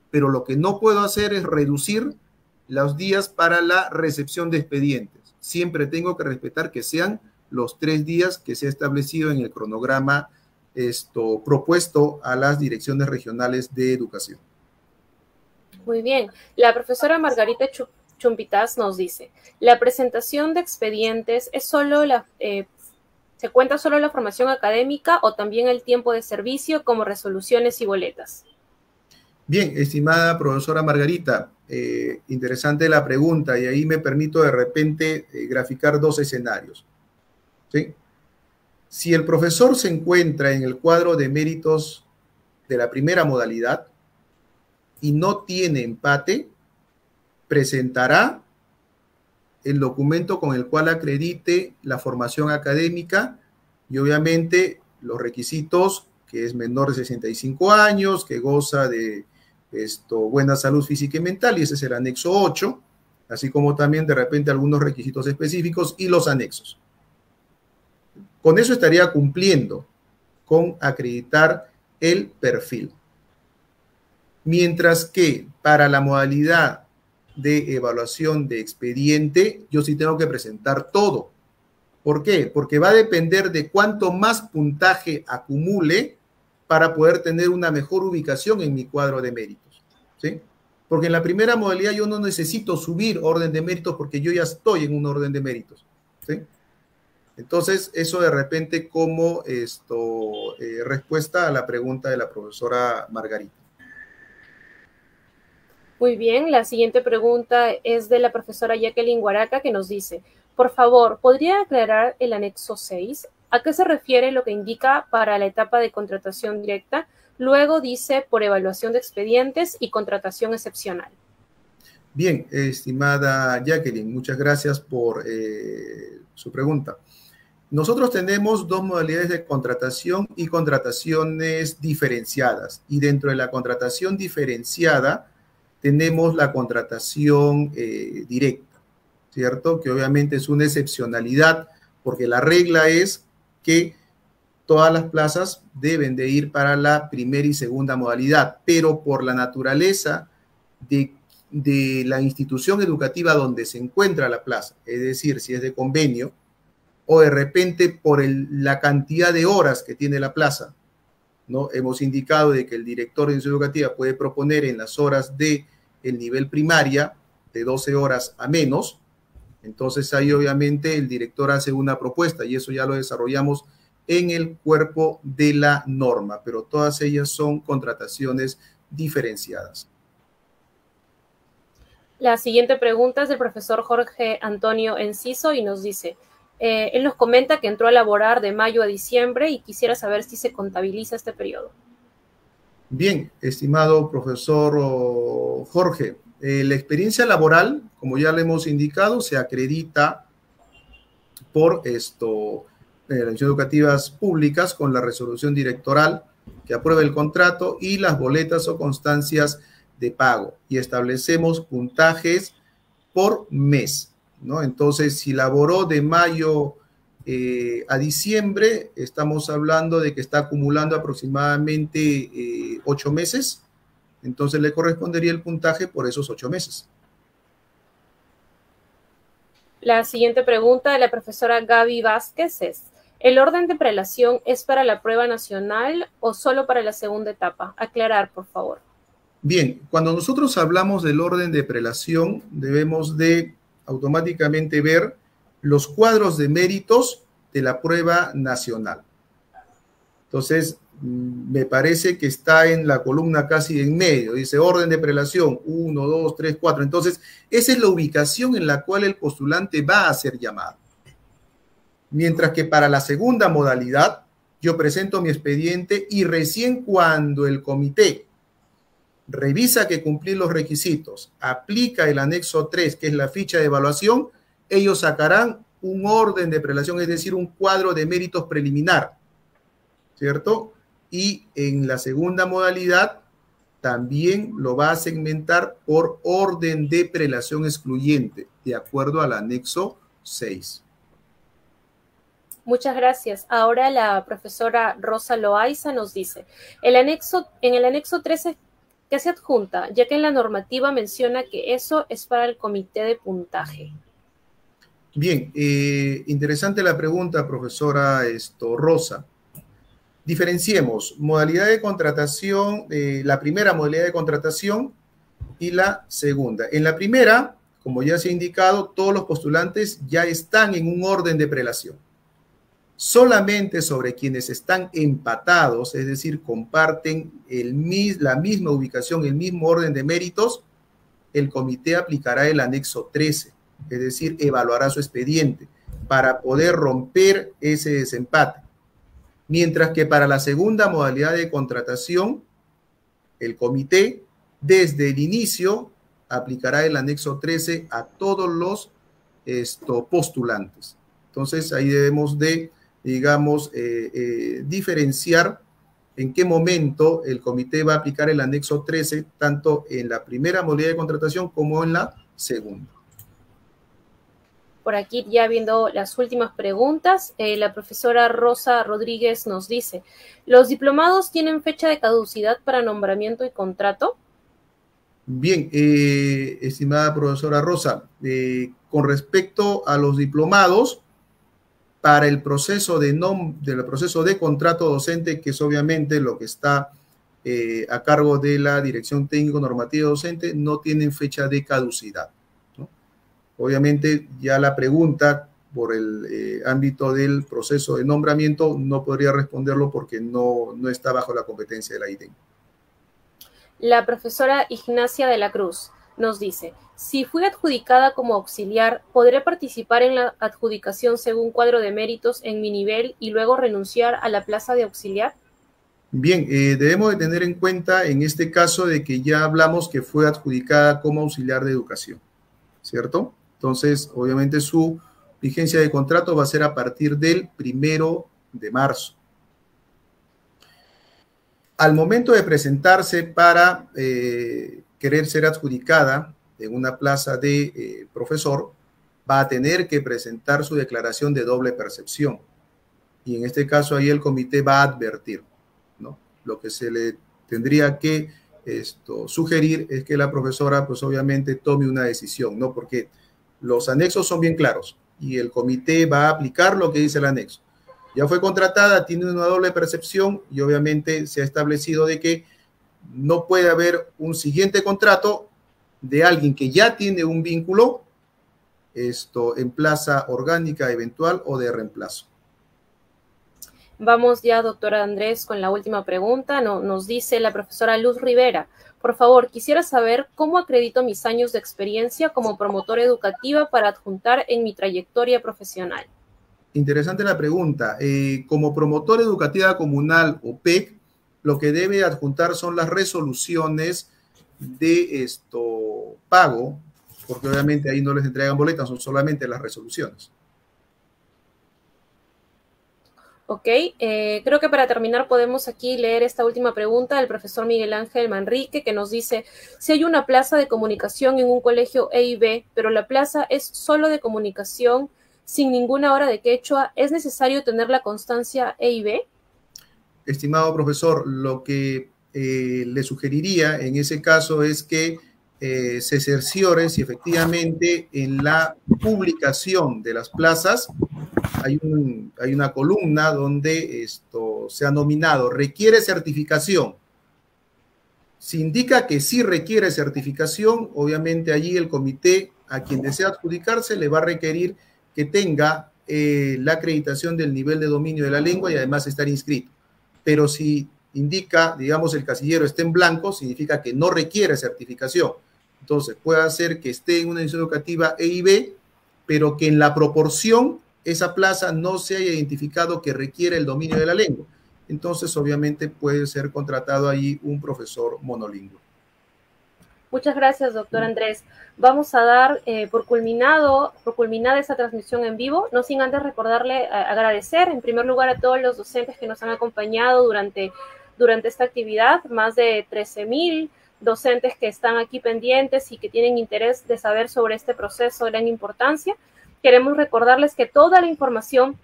pero lo que no puedo hacer es reducir los días para la recepción de expedientes. Siempre tengo que respetar que sean los 3 días que se ha establecido en el cronograma propuesto a las direcciones regionales de educación. Muy bien. La profesora Margarita Chumpitas nos dice, la presentación de expedientes es solo ¿Se cuenta solo la formación académica o también el tiempo de servicio como resoluciones y boletas? Bien, estimada profesora Margarita, interesante la pregunta y ahí me permito de repente graficar dos escenarios. ¿Sí? Si el profesor se encuentra en el cuadro de méritos de la primera modalidad y no tiene empate, presentará el documento con el cual acredite la formación académica y obviamente los requisitos, que es menor de 65 años, que goza de buena salud física y mental, y ese es el anexo 8, así como también de repente algunos requisitos específicos y los anexos. Con eso estaría cumpliendo con acreditar el perfil. Mientras que para la modalidad de evaluación de expediente, yo sí tengo que presentar todo. ¿Por qué? Porque va a depender de cuánto más puntaje acumule para poder tener una mejor ubicación en mi cuadro de méritos, ¿sí? Porque en la primera modalidad yo no necesito subir orden de méritos porque yo ya estoy en un orden de méritos, ¿sí? Entonces, eso de repente como respuesta a la pregunta de la profesora Margarita. Muy bien, la siguiente pregunta es de la profesora Jacqueline Guaraca, que nos dice, por favor, ¿podría aclarar el anexo 6? ¿A qué se refiere lo que indica para la etapa de contratación directa? Luego dice por evaluación de expedientes y contratación excepcional. Bien, estimada Jacqueline, muchas gracias por su pregunta. Nosotros tenemos dos modalidades de contratación y contrataciones diferenciadas. Y dentro de la contratación diferenciada tenemos la contratación directa, ¿cierto? Que obviamente es una excepcionalidad porque la regla es que todas las plazas deben de ir para la primera y segunda modalidad, pero por la naturaleza de la institución educativa donde se encuentra la plaza, es decir, si es de convenio, o de repente por la cantidad de horas que tiene la plaza, ¿no? Hemos indicado de que el director de institución educativa puede proponer en las horas del nivel primaria de 12 horas a menos, entonces ahí obviamente el director hace una propuesta y eso ya lo desarrollamos en el cuerpo de la norma, pero todas ellas son contrataciones diferenciadas. La siguiente pregunta es del profesor Jorge Antonio Enciso y nos dice, él nos comenta que entró a laborar de mayo a diciembre y quisiera saber si se contabiliza este periodo. Bien, estimado profesor Jorge, la experiencia laboral, como ya le hemos indicado, se acredita por las instituciones educativas públicas con la resolución directoral que aprueba el contrato y las boletas o constancias de pago y establecemos puntajes por mes, ¿no? Entonces, si laboró de mayo a diciembre, estamos hablando de que está acumulando aproximadamente 8 meses, entonces le correspondería el puntaje por esos 8 meses. La siguiente pregunta de la profesora Gaby Vázquez es, ¿el orden de prelación es para la prueba nacional o solo para la segunda etapa? Aclarar, por favor. Bien, cuando nosotros hablamos del orden de prelación, debemos de automáticamente ver los cuadros de méritos de la prueba nacional. Entonces, me parece que está en la columna casi en medio, dice orden de prelación, 1, 2, 3, 4. Entonces, esa es la ubicación en la cual el postulante va a ser llamado. Mientras que para la segunda modalidad, yo presento mi expediente y recién cuando el comité revisa que cumplí los requisitos, aplica el anexo 3, que es la ficha de evaluación, ellos sacarán un orden de prelación, es decir, un cuadro de méritos preliminar, ¿cierto? Y en la segunda modalidad también lo va a segmentar por orden de prelación excluyente, de acuerdo al anexo 6. Muchas gracias. Ahora la profesora Rosa Loaiza nos dice, en el anexo 13, ¿qué se adjunta? Ya que en la normativa menciona que eso es para el comité de puntaje. Bien, interesante la pregunta, profesora Rosa. Diferenciemos modalidad de contratación, la primera modalidad de contratación y la segunda. En la primera, como ya se ha indicado, todos los postulantes ya están en un orden de prelación, solamente sobre quienes están empatados, es decir, comparten la misma ubicación, el mismo orden de méritos, el comité aplicará el anexo 13, es decir, evaluará su expediente para poder romper ese desempate. Mientras que para la segunda modalidad de contratación, el comité desde el inicio aplicará el anexo 13 a todos los postulantes. Entonces ahí debemos de, digamos, diferenciar en qué momento el comité va a aplicar el anexo 13, tanto en la primera modalidad de contratación como en la segunda. Por aquí ya viendo las últimas preguntas, la profesora Rosa Rodríguez nos dice, ¿los diplomados tienen fecha de caducidad para nombramiento y contrato? Bien, estimada profesora Rosa, con respecto a los diplomados, para el proceso de contrato docente, que es obviamente lo que está a cargo de la Dirección Técnico Normativa Docente, no tienen fecha de caducidad, ¿no? Obviamente ya la pregunta por el ámbito del proceso de nombramiento no podría responderlo porque no está bajo la competencia de la IDEN. La profesora Ignacia de la Cruz nos dice, si fui adjudicada como auxiliar, ¿podré participar en la adjudicación según cuadro de méritos en mi nivel y luego renunciar a la plaza de auxiliar? Bien, debemos de tener en cuenta en este caso de que ya hablamos que fue adjudicada como auxiliar de educación, ¿cierto? Entonces, obviamente su vigencia de contrato va a ser a partir del 1 de marzo. Al momento de presentarse para querer ser adjudicada en una plaza de profesor, va a tener que presentar su declaración de doble percepción. Y en este caso ahí el comité va a advertir, ¿no? Lo que se le tendría que sugerir es que la profesora pues obviamente tome una decisión, ¿no? Porque los anexos son bien claros y el comité va a aplicar lo que dice el anexo. Ya fue contratada, tiene una doble percepción y obviamente se ha establecido de que no puede haber un siguiente contrato de alguien que ya tiene un vínculo en plaza orgánica eventual o de reemplazo. Vamos ya, doctora Andrés, con la última pregunta. Nos dice la profesora Luz Rivera, por favor, quisiera saber cómo acredito mis años de experiencia como promotora educativa para adjuntar en mi trayectoria profesional. Interesante la pregunta. Como promotora educativa comunal o PEC, lo que debe adjuntar son las resoluciones de pago, porque obviamente ahí no les entregan boletas, son solamente las resoluciones. Ok, creo que para terminar podemos aquí leer esta última pregunta del profesor Miguel Ángel Manrique, que nos dice, si hay una plaza de comunicación en un colegio E y B, pero la plaza es solo de comunicación, sin ninguna hora de quechua, ¿es necesario tener la constancia E y B? Estimado profesor, lo que le sugeriría en ese caso es que se cerciore si efectivamente en la publicación de las plazas hay una columna donde se ha nominado requiere certificación. Si indica que sí requiere certificación, obviamente allí el comité a quien desea adjudicarse le va a requerir que tenga la acreditación del nivel de dominio de la lengua y además estar inscrito. Pero si indica, digamos, el casillero está en blanco, significa que no requiere certificación. Entonces, puede ser que esté en una institución educativa E y B, pero que en la proporción esa plaza no se haya identificado que requiere el dominio de la lengua. Entonces, obviamente, puede ser contratado ahí un profesor monolingüe. Muchas gracias, doctor Andrés. Vamos a dar por culminada esa transmisión en vivo, no sin antes recordarle, agradecer en primer lugar a todos los docentes que nos han acompañado durante esta actividad, más de 13,000 docentes que están aquí pendientes y que tienen interés de saber sobre este proceso de gran importancia. Queremos recordarles que toda la información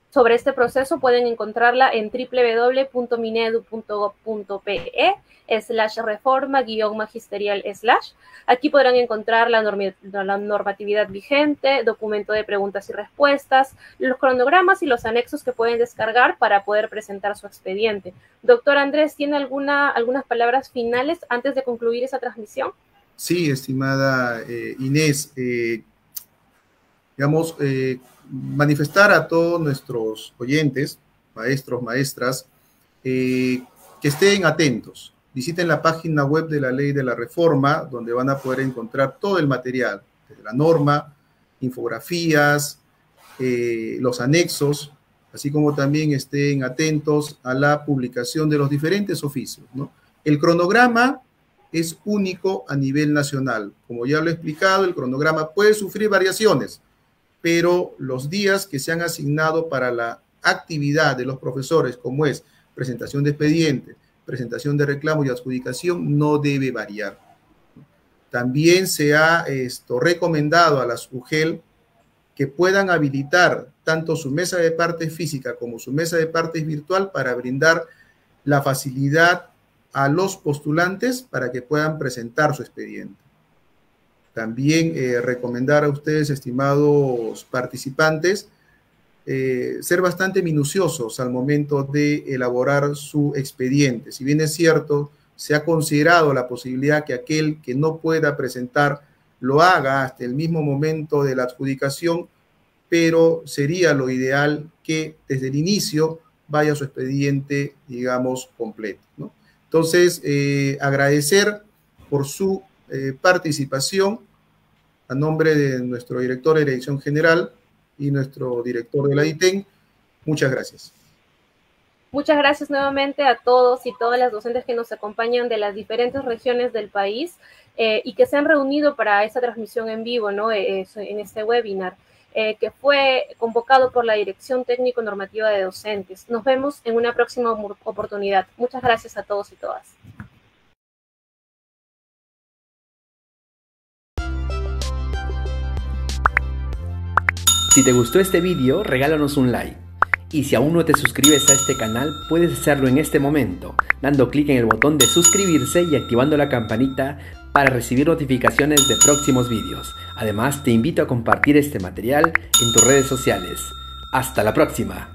sobre este proceso pueden encontrarla en www.minedu.pe/reforma-magisterial/. Aquí podrán encontrar la normatividad vigente, documento de preguntas y respuestas, los cronogramas y los anexos que pueden descargar para poder presentar su expediente. Doctor Andrés, ¿tiene algunas palabras finales antes de concluir esa transmisión? Sí, estimada Inés, digamos, manifestar a todos nuestros oyentes, maestros, maestras, que estén atentos. Visiten la página web de la Ley de la Reforma, donde van a poder encontrar todo el material, desde la norma, infografías, los anexos, así como también estén atentos a la publicación de los diferentes oficios, ¿no? El cronograma es único a nivel nacional. Como ya lo he explicado, el cronograma puede sufrir variaciones, pero los días que se han asignado para la actividad de los profesores, como es presentación de expedientes, presentación de reclamos y adjudicación, no debe variar. También se ha recomendado a las UGEL que puedan habilitar tanto su mesa de partes física como su mesa de partes virtual para brindar la facilidad a los postulantes para que puedan presentar su expediente. También recomendar a ustedes, estimados participantes, ser bastante minuciosos al momento de elaborar su expediente. Si bien es cierto, se ha considerado la posibilidad que aquel que no pueda presentar lo haga hasta el mismo momento de la adjudicación, pero sería lo ideal que desde el inicio vaya su expediente, digamos, completo, ¿no? Entonces, agradecer por su participación a nombre de nuestro director de Dirección General y nuestro director de la ITEN. Muchas gracias. Muchas gracias nuevamente a todos y todas las docentes que nos acompañan de las diferentes regiones del país y que se han reunido para esta transmisión en vivo, ¿no? En este webinar, que fue convocado por la Dirección Técnico Normativa de Docentes. Nos vemos en una próxima oportunidad. Muchas gracias a todos y todas. Si te gustó este vídeo, regálanos un like. Y si aún no te suscribes a este canal, puedes hacerlo en este momento, dando clic en el botón de suscribirse y activando la campanita para recibir notificaciones de próximos vídeos. Además, te invito a compartir este material en tus redes sociales. ¡Hasta la próxima!